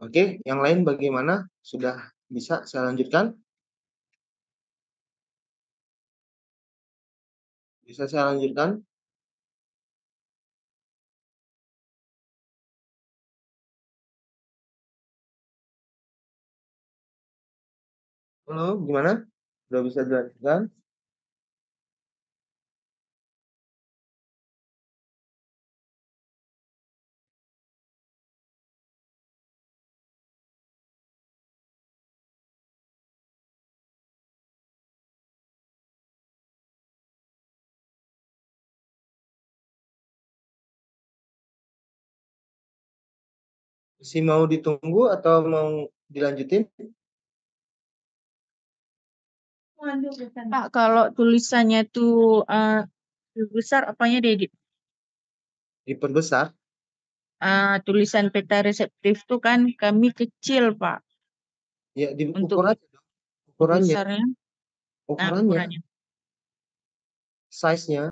Oke, yang lain bagaimana? Sudah bisa saya lanjutkan? Bisa saya lanjutkan? Halo, gimana? Sudah bisa dilanjutkan? Masih mau ditunggu atau mau dilanjutin? Pak, kalau tulisannya tuh besar, apanya diedit? Diperbesar? Tulisan peta reseptif tuh kan kami kecil, Pak. Ya, Untuk ukurannya. besarnya. Nah, Ukurannya. ukurannya. size-nya.